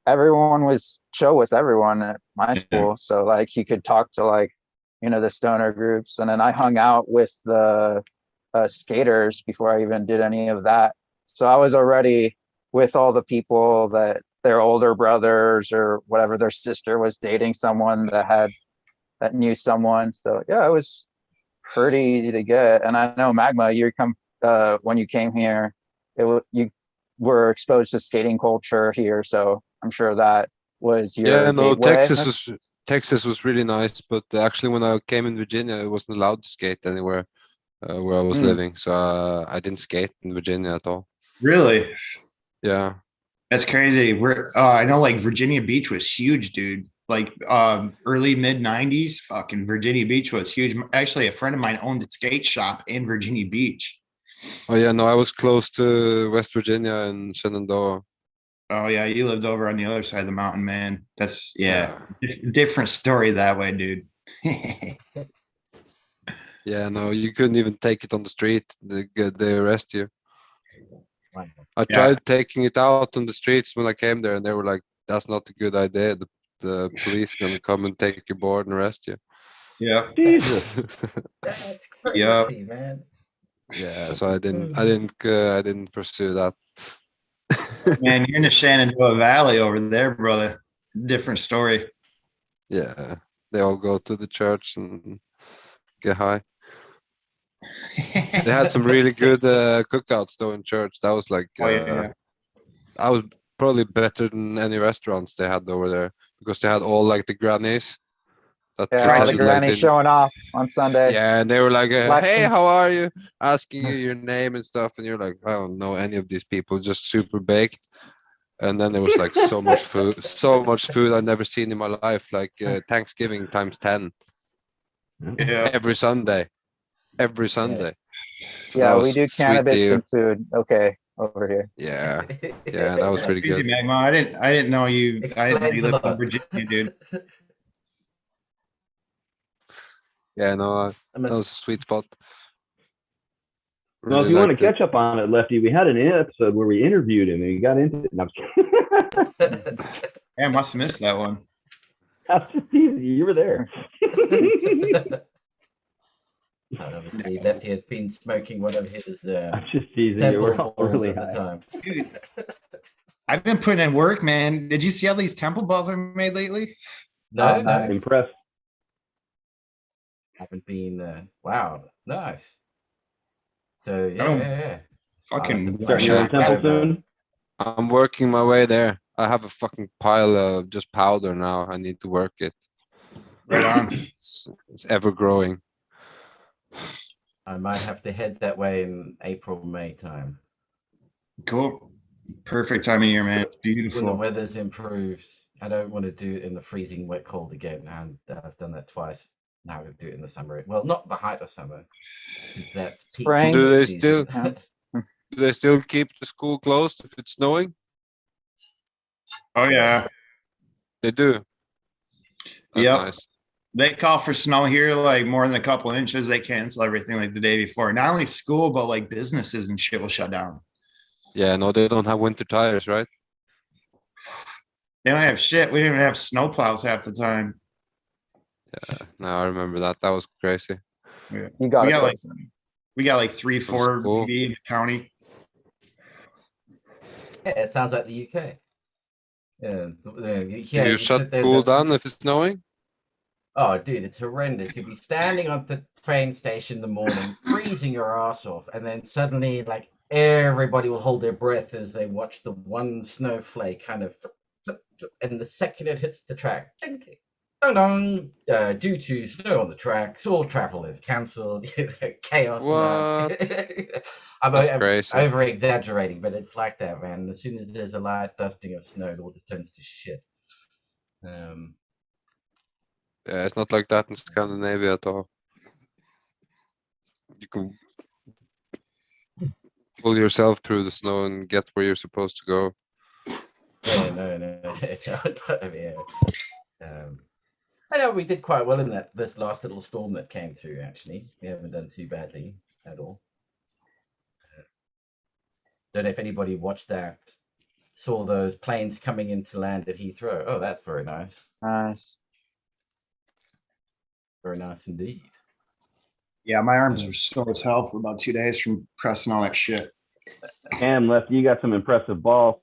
everyone was chill with everyone at my school. So like you could talk to like, the stoner groups. And then I hung out with the skaters before I even did any of that. So I was already with all the people that their older brothers or whatever, their sister was dating someone that knew someone. So yeah, it was pretty easy to get. And I know Magma, when you came here, you were exposed to skating culture here. So I'm sure that was your gateway. Texas was really nice, but actually when I came in Virginia, I wasn't allowed to skate anywhere where I was living. So I didn't skate in Virginia at all. Really? Yeah. That's crazy. I know like Virginia Beach was huge, dude. Like early mid 90s, fucking Virginia Beach was huge. Actually, a friend of mine owned a skate shop in Virginia Beach. Oh yeah, no, I was close to West Virginia and Shenandoah. Oh yeah, you lived over on the other side of the mountain, man. That's different story that way, dude. Yeah, no, you couldn't even take it on the street. They arrest you. I tried taking it out on the streets when I came there, and they were like, "That's not a good idea. The police are gonna come and take your board and arrest you." Yeah. Jesus. That's crazy, man. Yeah, so I didn't pursue that. Man, you're in the Shenandoah Valley over there, brother. Different story. Yeah, they all go to the church and get high. They had some really good cookouts though in church. That was like I was probably better than any restaurants they had over there, because they had all like the grannies. All the grannies showing off on Sunday. Yeah, and they were like, "Hey, how are you?" Asking you your name and stuff, and you're like, "I don't know any of these people, just super baked." And then there was like so much food I'd never seen in my life, like Thanksgiving times 10. Yeah. Every Sunday. So yeah, we do cannabis and food. Okay, over here. Yeah, that was really good. Magma. I didn't know you. I didn't know you lived in Virginia, dude. Yeah, no, that was a sweet spot. Well, if you want to catch up on it, Lefty, we had an episode where we interviewed him and he got into it. No, I must have missed that one. That's just easy. You were there. Obviously, Lefty had been smoking one of his I'm just teasing you. We're all really high. Time. Dude, I've been putting in work, man. Did you see how these temple balls are made lately? No, I'm impressed. Haven't been. Wow, nice. So yeah. Fucking temple soon. I'm working my way there. I have a fucking pile of just powder now. I need to work it. Right on. It's ever growing. I might have to head that way in April, May time. Cool. Perfect time of year, man. It's beautiful. When the weather's improved, I don't want to do it in the freezing wet cold again. And I've done that twice. Now I'm going to do it in the summer. Well, not the height of summer. Is that spring? Do they still keep the school closed if it's snowing? Oh yeah, they do. That's nice. They call for snow here, like more than a couple inches. They cancel everything like the day before. Not only school, but like businesses and shit will shut down. Yeah, no, they don't have winter tires, right? They don't have shit. We didn't even have snow plows half the time. Yeah, no, I remember that. That was crazy. Yeah. You got it. We got like 3-4 cool. maybe in the county. Yeah, it sounds like the UK. Yeah, you shut school down if it's snowing? Oh, dude, it's horrendous. You'll be standing on the train station in the morning, freezing your ass off, and then suddenly, like, everybody will hold their breath as they watch the one snowflake kind of flip, flip, flip, and the second it hits the track, ding, dong, dong, due to snow on the tracks, all travel is cancelled. Chaos. What? I'm That's crazy. over exaggerating, but it's like that, man. As soon as there's a light dusting of snow, it all just turns to shit. Yeah, it's not like that in Scandinavia at all. You can pull yourself through the snow and get where you're supposed to go. Yeah, no. I know we did quite well in this last little storm that came through. Actually, we haven't done too badly at all. Don't know if anybody watched that, saw those planes coming into land at Heathrow. Oh, that's very nice. Nice. Very nice indeed. Yeah, my arms were sore as hell for about 2 days from pressing all that shit. Damn, Lefty, you got some impressive balls.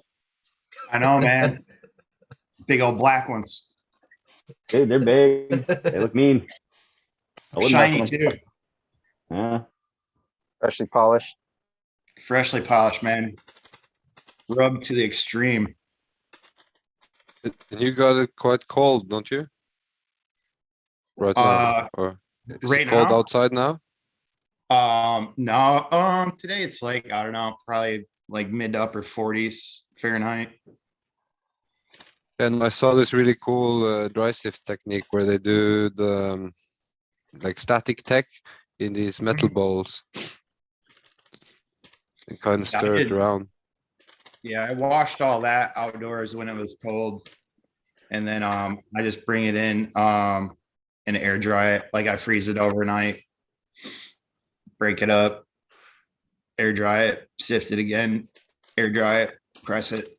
I know, man. Big old black ones. Dude, they're big. They look mean. I wouldn't mess Shiny with them. too. Yeah. Freshly polished. Freshly polished, man. Rubbed to the extreme. And you got it quite cold, don't you? Right now. Or is right it cold now? outside now? No. Today it's like, I don't know, probably like mid to upper 40s Fahrenheit. And I saw this really cool dry sift technique where they do the like static tech in these metal bowls and kind of stir it around. Yeah, I washed all that outdoors when it was cold, and then I just bring it in and air dry it. Like I freeze it overnight, break it up, air dry it, sift it again, air dry it, press it.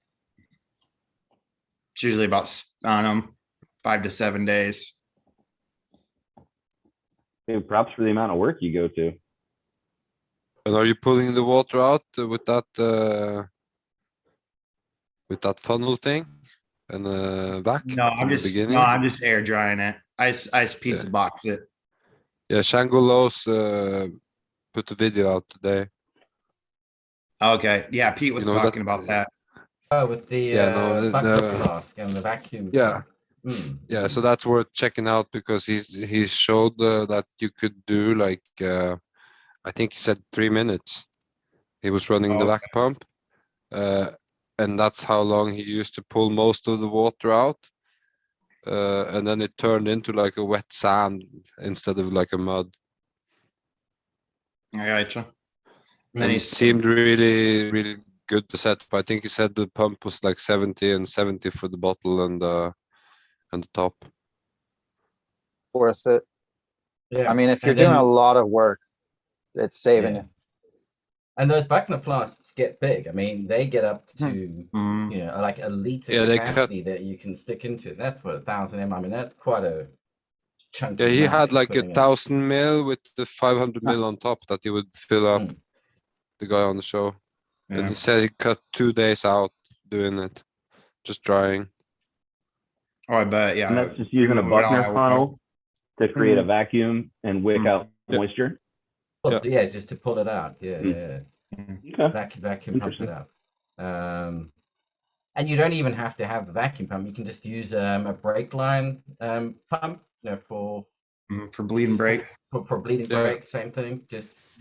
It's usually about, I don't know, 5 to 7 days. Dude, props for the amount of work you go to. And are you pulling the water out with that funnel thing and vac? No, I'm just air drying it. Ice pizza box it. Yeah, Shango Lowe's put a video out today. Okay, yeah, Pete was talking about that. Oh, with the bucket flask and the vacuum. Yeah. Yeah, so that's worth checking out because he showed that you could do like I think he said 3 minutes. He was running the vac pump, and that's how long he used to pull most of the water out. And then it turned into like a wet sand instead of like a mud. I gotcha. And then it seemed really, really good to set up. I think he said the pump was like 70 and 70 for the bottle and the top. Worth it. Yeah. I mean, if you're doing a lot of work, it's saving you. And those Bacna flasks get big. I mean, they get up to you know, like a liter capacity that you can stick into. That's what 1,000 ml. I mean, that's quite a chunky. Yeah, he had like 1,000 mil with the 500 mil on top that he would fill up. The guy on the show, and he said he cut 2 days out doing it, just drying. Oh, I bet. Yeah, and that's just using a Buckner funnel to create a vacuum and wick out moisture. Well, yeah, just to pull it out. Yeah. Vacuum pump it out. And you don't even have to have the vacuum pump. You can just use a brake line pump, you know, for bleeding brakes. For bleeding brakes, same thing.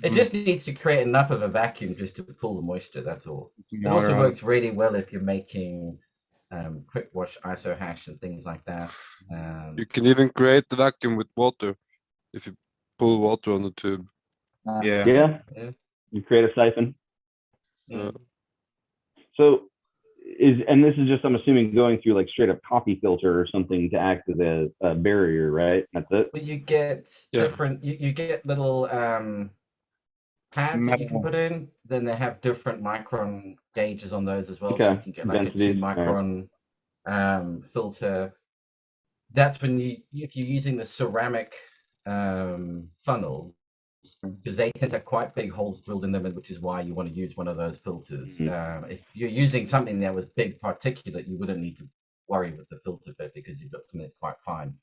It just needs to create enough of a vacuum just to pull the moisture. That's all. It also works really well if you're making quick wash ISO hash and things like that. You can even create the vacuum with water if you pull water on the tube. Yeah. You create a siphon. So this is just, I'm assuming, going through like straight up coffee filter or something to act as a barrier, right? That's it. But you get different. You get little pads that you can put in. Then they have different micron gauges on those as well. So you can get like a 2 micron filter. That's when if you're using the ceramic funnels, because they tend to have quite big holes drilled in them, which is why you want to use one of those filters. If you're using something that was big particulate, you wouldn't need to worry with the filter bit because you've got something that's quite fine.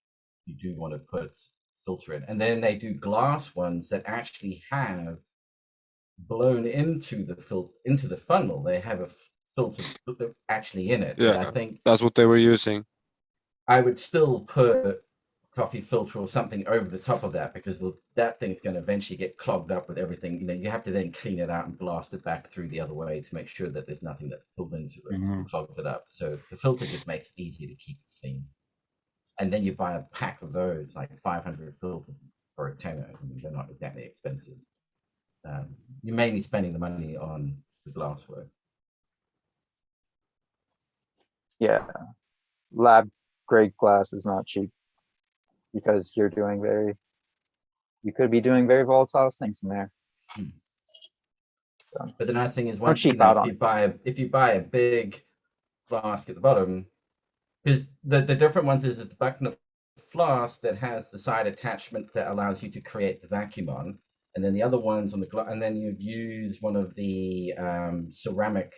you do want to put filter in. And then they do glass ones that actually have blown into the funnel. They have a filter actually in it. But I Yeah, think that's what they were using. I would still put coffee filter or something over the top of that, because that thing's going to eventually get clogged up with everything. You know, you have to then clean it out and blast it back through the other way to make sure that there's nothing that's filled into it and clogged it up. So the filter just makes it easier to keep it clean. And then you buy a pack of those, like 500 filters for a tenner. I mean, they're not exactly expensive. You're mainly spending the money on the glassware. Yeah, lab grade glass is not cheap, because you could be doing very volatile things in there. But the nice thing is, Don't once cheap out on if you buy a big flask at the bottom, because the different ones is the Buckner flask that has the side attachment that allows you to create the vacuum on, and then the other ones on the glass, and then you use one of the ceramic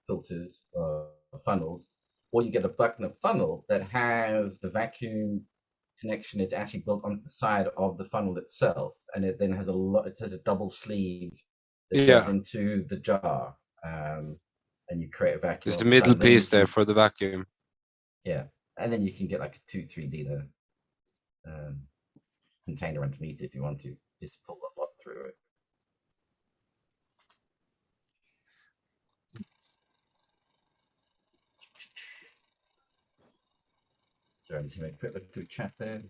filters or funnels, or you get a Buckner funnel that has the vacuum connection. It's actually built on the side of the funnel itself, and it then has it has a double sleeve that goes into the jar, and you create a vacuum. It's the middle piece there for the vacuum. Yeah, and then you can get like a 2-3 liter container underneath if you want to just pull a lot through it. Sorry, I'm just having a quick look through chat there.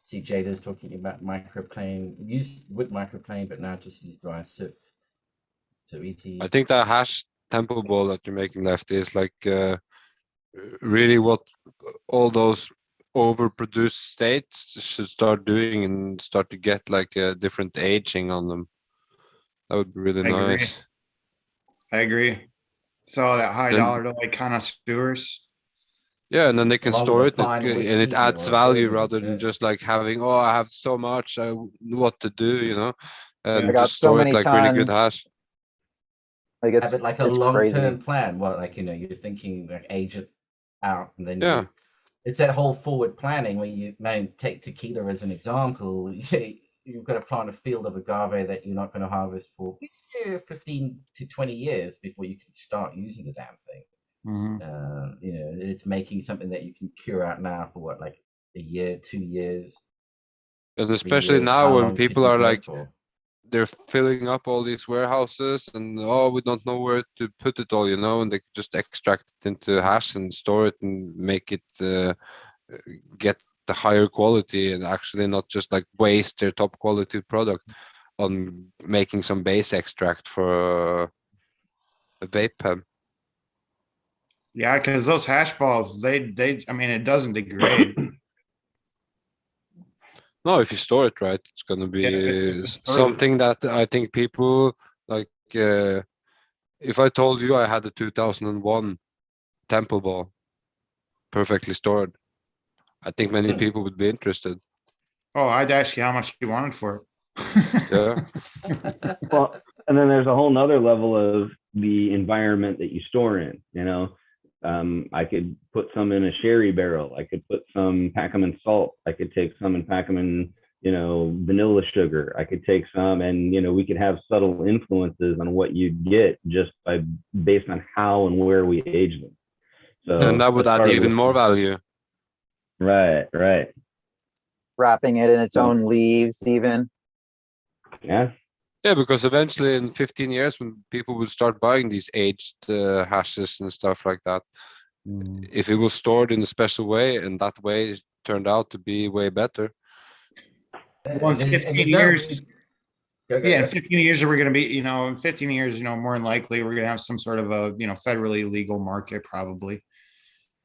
See, Jada's talking about microplane. Use with microplane, but now just use dry sift. So easy. I think that hash temple ball that you're making left is like really what all those overproduced states should start doing, and start to get like a different aging on them. That would be really nice. I agree. So that high dollar to like connoisseurs. Yeah, and then they can store it, and it adds value rather than yeah. just like having, oh, I have so much, what to do, you know, and I got just so store it many like really good tons. hash. Like Have it like a it's long-term crazy. plan. Well, like, you know, you're thinking like age it out, and then Yeah. It's that whole forward planning where you may take tequila as an example. You've got to plant a field of agave that you're not going to harvest for 15 to 20 years before you can start using the damn thing. You know, it's making something that you can cure out now for what, like a year, 2 years. And especially 3 years. now How when long could people you are go like, for? they're filling up all these warehouses, and oh, we don't know where to put it all, you know, and they can just extract it into hash and store it and make it get the higher quality, and actually not just like waste their top quality product on making some base extract for a vape pen. Yeah, because those hash balls, they I mean, it doesn't degrade. No, if you store it right, it's going to be something that I think people like. If I told you I had a 2001 temple ball perfectly stored, I think many people would be interested. Oh, I'd ask you how much you wanted for it. Yeah. Well, and then there's a whole nother level of the environment that you store in, you know. I could put some in a sherry barrel. I could pack them in salt. I could take some and pack them in, you know, vanilla sugar. I could take some, and, you know, we could have subtle influences on what you get just based on how and where we age them. So, and that would add even more value. Right. Wrapping it in its own leaves, even. Yeah. Yeah, because eventually in 15 years, when people will start buying these aged hashes and stuff like that, if it was stored in a special way, and that way turned out to be way better. Well, in 15 years, in 15 years, we're going to be, you know, in 15 years, you know, more than likely, we're going to have some sort of a, you know, federally legal market probably.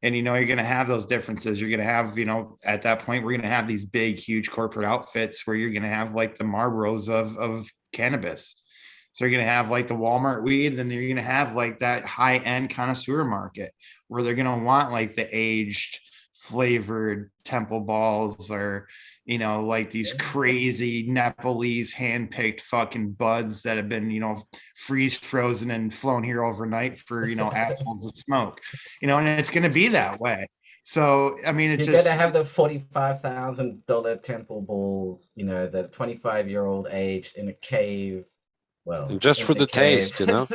And, you know, you're going to have those differences. You're going to have, you know, at that point, we're going to have these big, huge corporate outfits where you're going to have like the Marlboros of cannabis. So you're going to have like the Walmart weed, then you're going to have like that high end connoisseur market where they're going to want like the aged flavored temple balls, or, you know, like these crazy Nepalese hand-picked fucking buds that have been, you know, freeze frozen and flown here overnight for, you know, assholes to smoke, you know, and it's going to be that way. So I mean, it's You're just gonna have the $45,000 temple balls, you know, the 25-year-old aged in a cave. Well, And just in for the the cave. taste, you know,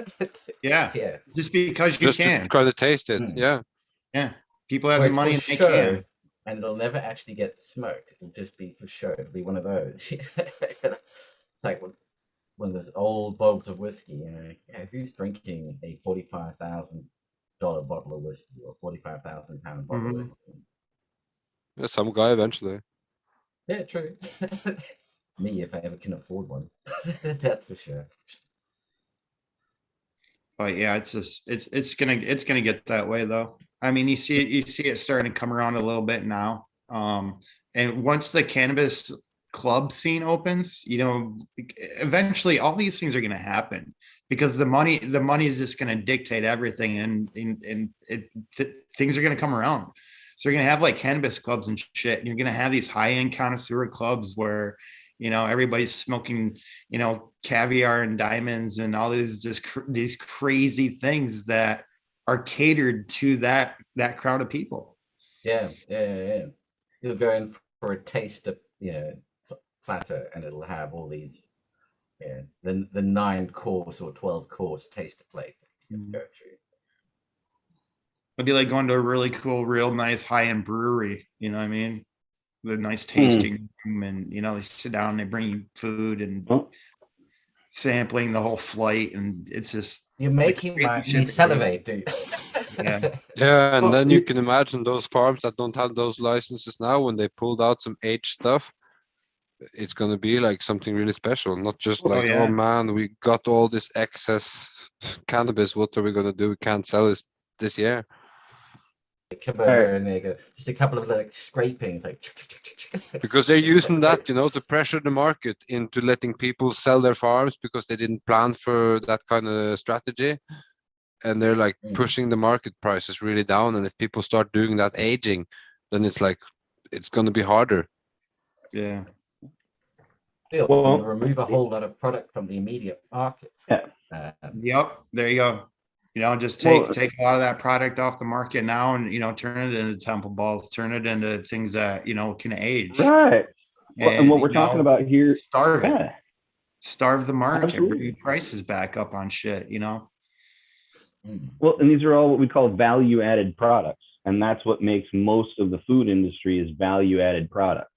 yeah, Yeah. just because you just to can. kind of taste it. Mm. Yeah. Yeah, people have Where the it's money for and they show, can. and it'll never actually get smoked. It'll just be for show. It'll be one of those. It's like one of those old bottles of whiskey. You know, yeah, who's drinking a $45,000 bottle of whiskey or £45,000 bottle of Mhm. whiskey? Yeah, some guy eventually. Yeah, true. Me, if I ever can afford one, that's for sure. But yeah, it's just it's gonna get that way though. I mean, you see it starting to come around a little bit now. And once the cannabis club scene opens, you know, eventually all these things are gonna happen because the money is just gonna dictate everything, and things are gonna come around. So you're gonna have like cannabis clubs and shit, and you're gonna have these high end connoisseur clubs where, you know, everybody's smoking, you know, caviar and diamonds and all these these crazy things that are catered to that crowd of people. Yeah, yeah. You'll go in for a taste of, you know, platter, and it'll have all these, yeah, the 9 course or 12 course taster plate that you can go through. It'd be like going to a really cool, real nice high end brewery. You know what I mean? The nice tasting room, and you know they sit down, and they bring you food and sampling the whole flight, and it's just You're making me salivate, dude. Yeah. Yeah, and Well, then you can imagine those farms that don't have those licenses now, when they pulled out some aged stuff, it's gonna be like something really special, not just like, yeah. oh man, we got all this excess cannabis, what are we gonna do? We can't sell this year. They come over and they go, just a couple of like scrapings, like Because they're using that, you know, to pressure the market into letting people sell their farms because they didn't plan for that kind of strategy. And they're like pushing the market prices really down. And if people start doing that aging, then it's like, it's going to be harder. Yeah. Well, remove a whole lot of product from the immediate market. Yeah. Yep. There you go. You know, just take a lot of that product off the market now, and you know, turn it into temple balls, turn it into things that, you know, can age. Right. And what we're talking about here, starve it. Starve the market, bring the prices back up on shit, you know. Well, and these are all what we call value added products, and that's what makes most of the food industry is value added products.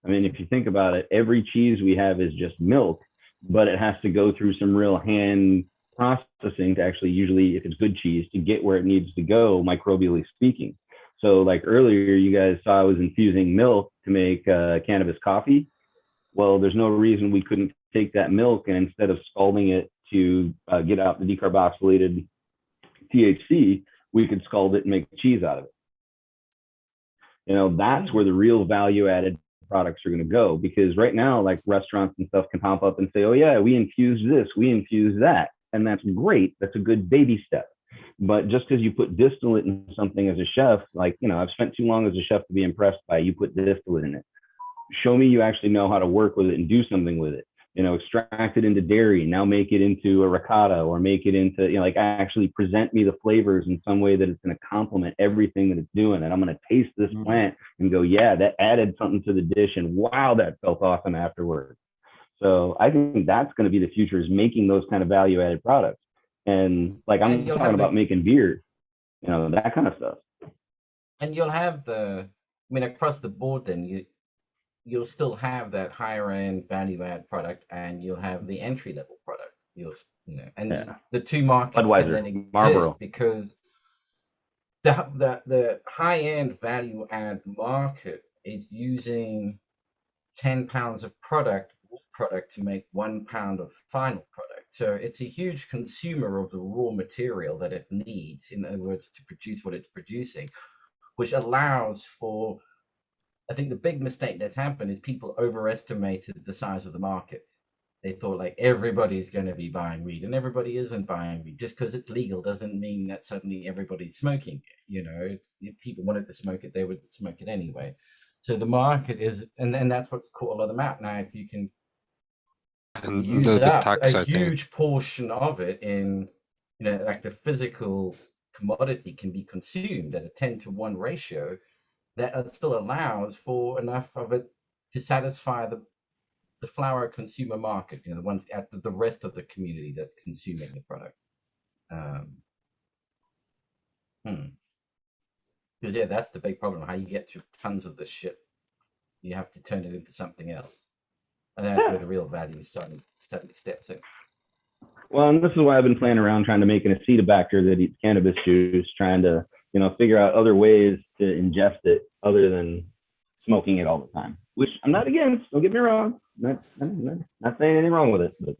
I mean, if you think about it, every cheese we have is just milk, but it has to go through some real hand processing to actually, usually if it's good cheese, to get where it needs to go, microbially speaking. So like earlier, you guys saw I was infusing milk to make cannabis coffee. Well, there's no reason we couldn't take that milk, and instead of scalding it to get out the decarboxylated THC, we could scald it and make cheese out of it. You know, that's where the real value added products are going to go, because right now, like restaurants and stuff can pop up and say, oh yeah, we infused this, we infused that. And that's great. That's a good baby step. But just because you put distillate in something as a chef, like, you know, I've spent too long as a chef to be impressed by you put distillate in it. Show me you actually know how to work with it and do something with it. You know, extract it into dairy, now make it into a ricotta, or make it into, you know, like actually present me the flavors in some way that it's going to complement everything that it's doing. And I'm going to taste this plant and go, yeah, that added something to the dish, and wow, that felt awesome afterwards. So I think that's going to be the future, is making those kind of value added products. And like I'm talking about making beer, you know, that kind of stuff. And you'll have I mean, across the board, then you'll still have that higher end value add product, and you'll have the entry level product. You know, and the two markets Budweiser, can then exist, Marlboro. because the high end value add market is using 10 pounds of product to make 1 pound of final product. So it's a huge consumer of the raw material that it needs, in other words, to produce what it's producing, which allows for, I think the big mistake that's happened is people overestimated the size of the market. They thought like everybody's going to be buying weed, and everybody isn't buying weed. Just because it's legal doesn't mean that suddenly everybody's smoking it. You know, if people wanted to smoke it, they would smoke it anyway. So the market is, and that's what's caught a lot of them out. Now, if you can use up a huge portion of it in, you know, like the physical commodity can be consumed at a 10-to-1 ratio, that still allows for enough of it to satisfy the flower consumer market, the ones at the rest of the community that's consuming the product. Because yeah, that's the big problem. How you get through tons of this shit, you have to turn it into something else, and that's where the real value suddenly steps in. Well, and this is why I've been playing around trying to make an acetobacter that eats cannabis juice, trying to figure out other ways to ingest it other than smoking it all the time. Which I'm not against. Don't get me wrong. Not saying anything wrong with it. But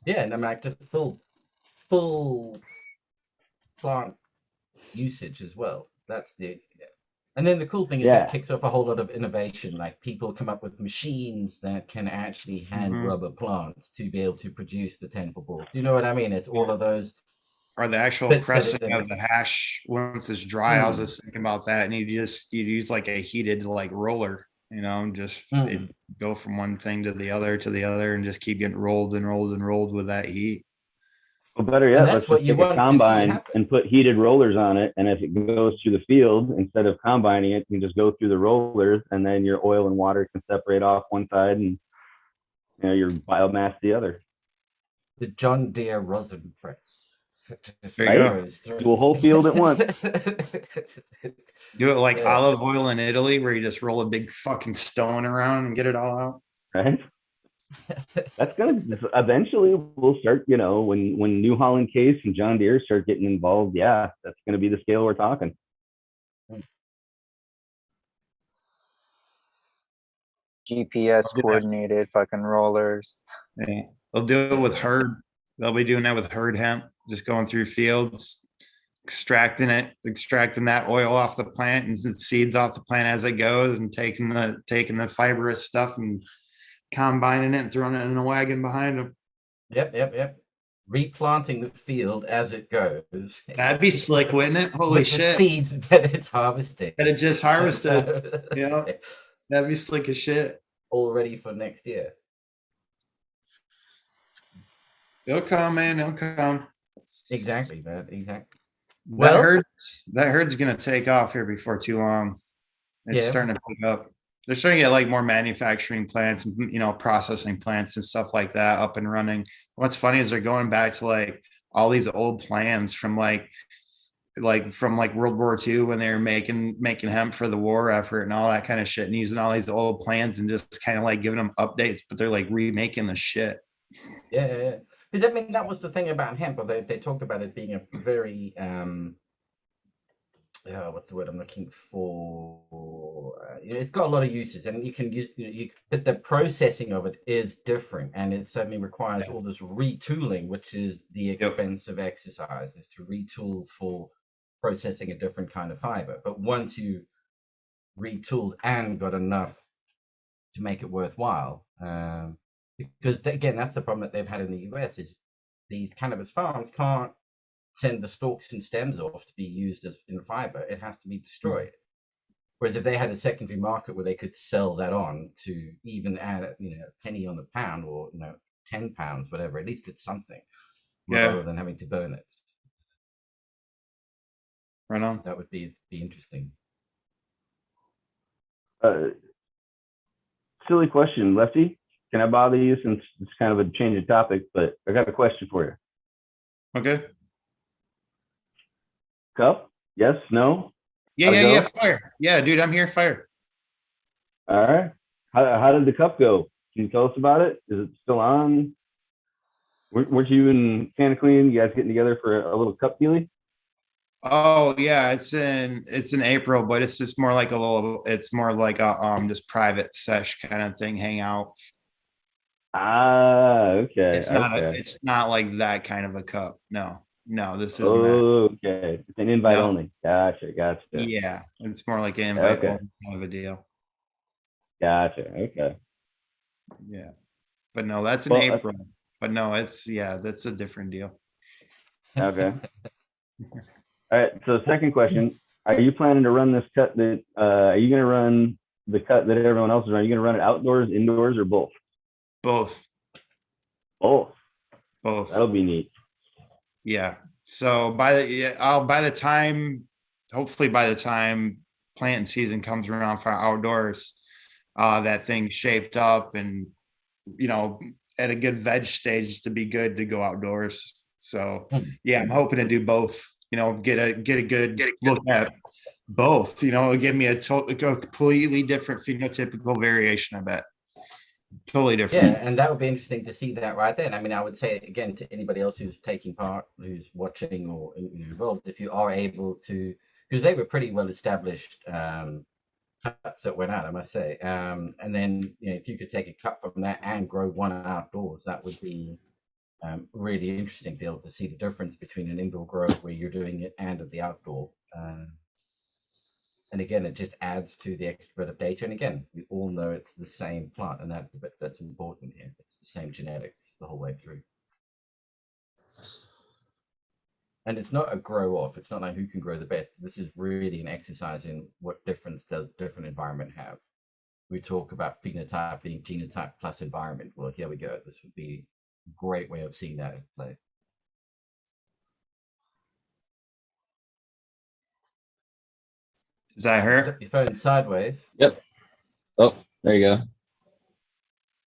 yeah, and I'm like just full plant usage as well. That's the and then the cool thing is that kicks off a whole lot of innovation. Like people come up with machines that can actually hand rubber plants to be able to produce the temple balls. You know what I mean? It's all of those. Or the actual pressing of the hash once it's dry. I was just thinking about that, and you use like a heated like roller, just go from one thing to the other and just keep getting rolled and rolled and rolled with that heat. Well, better yet, let's just take a combine and put heated rollers on it, and if it goes through the field, instead of combining it, you can just go through the rollers, and then your oil and water can separate off one side, and your biomass the other. The John Deere rosin press. There you go. Do a whole field at once. Do it like olive oil in Italy, where you just roll a big fucking stone around and get it all out. Right. That's gonna eventually we'll start. When New Holland Case and John Deere start getting involved, that's gonna be the scale we're talking. GPS coordinated fucking rollers. Yeah. They'll do it with herd. They'll be doing that with herd hemp, just going through fields, extracting that oil off the plant and seeds off the plant as it goes, and taking the fibrous stuff and combining it and throwing it in a wagon behind them. Yep. Replanting the field as it goes. That'd be slick, wouldn't it? Holy with shit. The seeds that it's harvesting. That it just harvested. Yeah. That'd be slick as shit. All ready for next year. They'll come, man. They'll come. Exactly, man. Exactly. That herd's gonna take off here before too long. It's starting to pick up. They're starting to get like more manufacturing plants, processing plants and stuff like that up and running. What's funny is they're going back to like all these old plans from like World War II, when they were making hemp for the war effort and all that kind of shit, and using all these old plans and just kind of like giving them updates, but they're like remaking the shit. Yeah. Because that was the thing about hemp. They talk about it being a very what's the word I'm looking for? It's got a lot of uses, and you can use but the processing of it is different, and it certainly requires all this retooling, which is the expensive exercise, is to retool for processing a different kind of fiber. But once you retooled and got enough to make it worthwhile, because again, that's the problem that they've had in the US, is these cannabis farms can't send the stalks and stems off to be used as in fiber. It has to be destroyed. Whereas if they had a secondary market where they could sell that on to even add a penny on the pound, or 10 pounds, whatever, at least it's something, rather than having to burn it. Right on. That would be interesting. Silly question, Lefty. Can I bother you, since it's kind of a change of topic, but I got a question for you. Okay. Cup? Yes? No? Yeah. Fire. Yeah, dude, I'm here. Fire. All right. How did the cup go? Can you tell us about it? Is it still on? Weren't you in Santa Clean? You guys getting together for a little cup dealie? Oh yeah, it's in April, but it's just more like it's more like a just private sesh kind of thing, hang out. Okay. It's not like that kind of a cup. No, this isn't okay. It's an invite only. Gotcha. Yeah, it's more like an invite only kind of a deal. Gotcha. Okay. Yeah, but no, that's in April. But no, that's a different deal. Okay. All right. So second question, are you planning to run this cut are you going to run the cut that everyone else is running? Are you going to run it outdoors, indoors, or both? Both. That'll be neat. Yeah. So hopefully by the time planting season comes around for outdoors, that thing's shaped up and, you know, at a good veg stage to be good to go outdoors. So yeah, I'm hoping to do both, you know, get a good look at both, you know, give me a completely different phenotypical variation, I bet. Totally different. Yeah, and that would be interesting to see that right then. I mean, I would say again to anybody else who's taking part, who's watching or involved, if you are able to, because they were pretty well established cuts that went out, I must say. And then if you could take a cut from that and grow one outdoors, that would be really interesting to be able to see the difference between an indoor grow where you're doing it and at the outdoor. And again, it just adds to the extra bit of data. And again, we all know it's the same plant, and that's the bit that's important here. It's the same genetics the whole way through. And it's not a grow off. It's not like who can grow the best. This is really an exercise in what difference does different environment have. We talk about phenotype being genotype plus environment. Well, here we go. This would be a great way of seeing that in play. Is that her? Flip your phone sideways. Yep. Oh, there you go.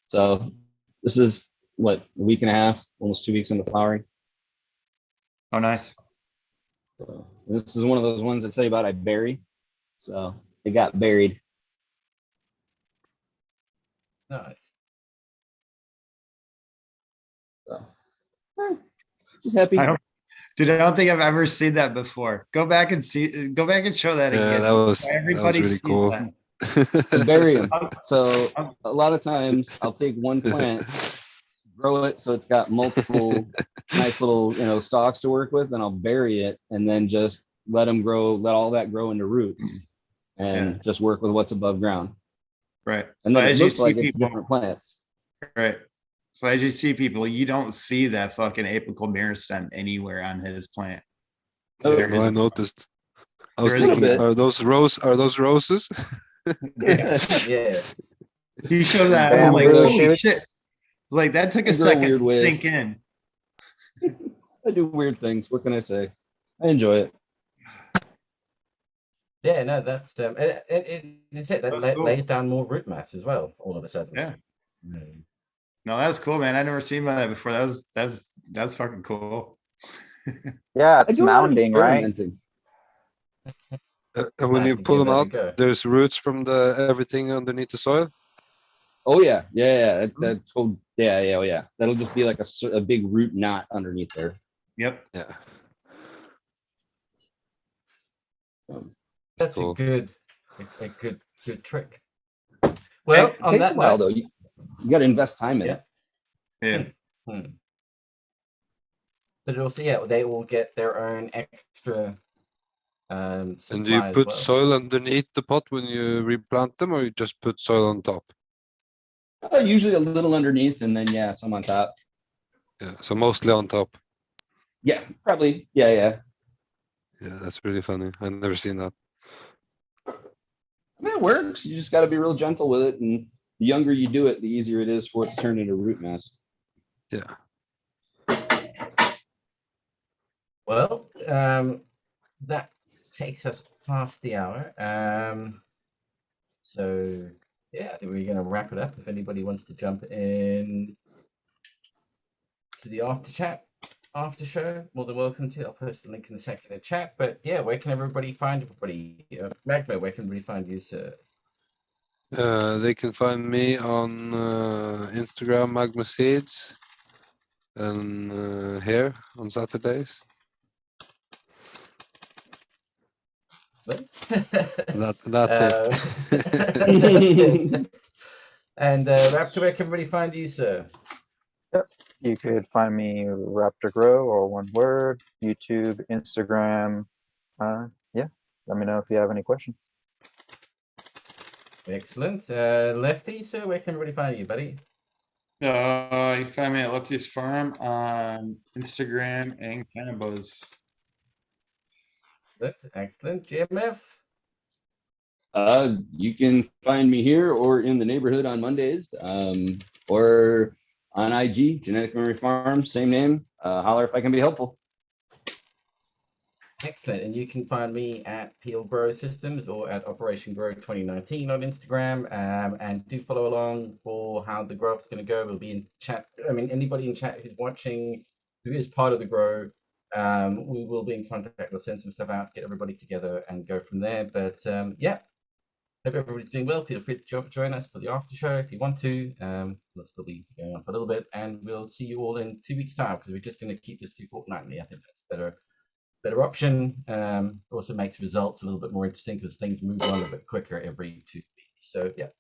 So this is what, a week and a half, almost 2 weeks into flowering. Oh, nice. So this is one of those ones I tell you about I bury. So it got buried. Nice. So just happy. Dude, I don't think I've ever seen that before. Go back and show that again. Yeah, that was Everybody really sees cool. that. Bury them. So a lot of times I'll take one plant, grow it so it's got multiple nice little stalks to work with, and I'll bury it and then just let them grow, let all that grow into roots, and just work with what's above ground. Right. And So then as it you looks like see it's people, different plants. right. So as you see people, you don't see that fucking apical meristem anywhere on his plant. Oh, There No, I is- noticed. I was there is a thinking, bit. are those roses? Yeah. He showed that. I'm like, Bamboo holy shoots. shit. I was like, that took a They grow second weird to ways. sink in. I do weird things. What can I say? I enjoy it. Yeah, no, that's it's it. That That's cool. lays down more root mass as well. All of a sudden. Yeah. No, that was cool, man. I never seen that before. That's fucking cool. Yeah, I it's do a lot of mounding, right? experimenting. And when Nice you to pull give them that a out, go. there's roots from everything underneath the soil. Oh yeah. That's oh yeah. That'll just be like a big root knot underneath there. Yep. Yeah, Um, That's cool. a good trick. Well, it on takes that a while note, though. You got to invest time in Yeah. it. Yeah. But it also, they all get their own extra And do you supply as put well. soil underneath the pot when you replant them, or you just put soil on top? Usually a little underneath, and then some on top. Yeah, so mostly on top. Yeah, probably. Yeah. Yeah, that's really funny. I've never seen that. I mean, it works. You just got to be real gentle with it, and the younger you do it, the easier it is for it to turn into root mass. Yeah. Well, that takes us past the hour. So yeah, I think we're going to wrap it up. If anybody wants to jump in to the after show, more than welcome to. I'll post the link in the section of chat. But yeah, where can everybody find everybody? Magma, where can everybody find you, sir? They can find me on Instagram, Magma Seeds, and here on Saturdays. That's it. And Raptor, where can everybody find you, sir? You could find me Raptor Grow or one word, YouTube, Instagram. Let me know if you have any questions. Excellent. Lefty, sir, where can everybody find you, buddy? You can find me at Lefty's Farm on Instagram and Cannabis. Excellent. GMF? You can find me here or in the neighborhood on Mondays, or on IG, Genetic Memory Farm, same name. Holler if I can be helpful. Excellent. And you can find me at PL Grow Systems or at Operation Grow 2019 on Instagram. And do follow along for how the growth is going to go. We'll be in chat. I mean, anybody in chat who's watching, who is part of the grow, we will be in contact. We'll send some stuff out, get everybody together, and go from there. But yeah, hope everybody's doing well. Feel free to join us for the after show if you want to. We'll still be going on for a little bit, and we'll see you all in 2 weeks' time because we're just going to keep this to fortnightly. I think that's better option. Also makes results a little bit more interesting because things move on a bit quicker every 2 weeks. So yeah,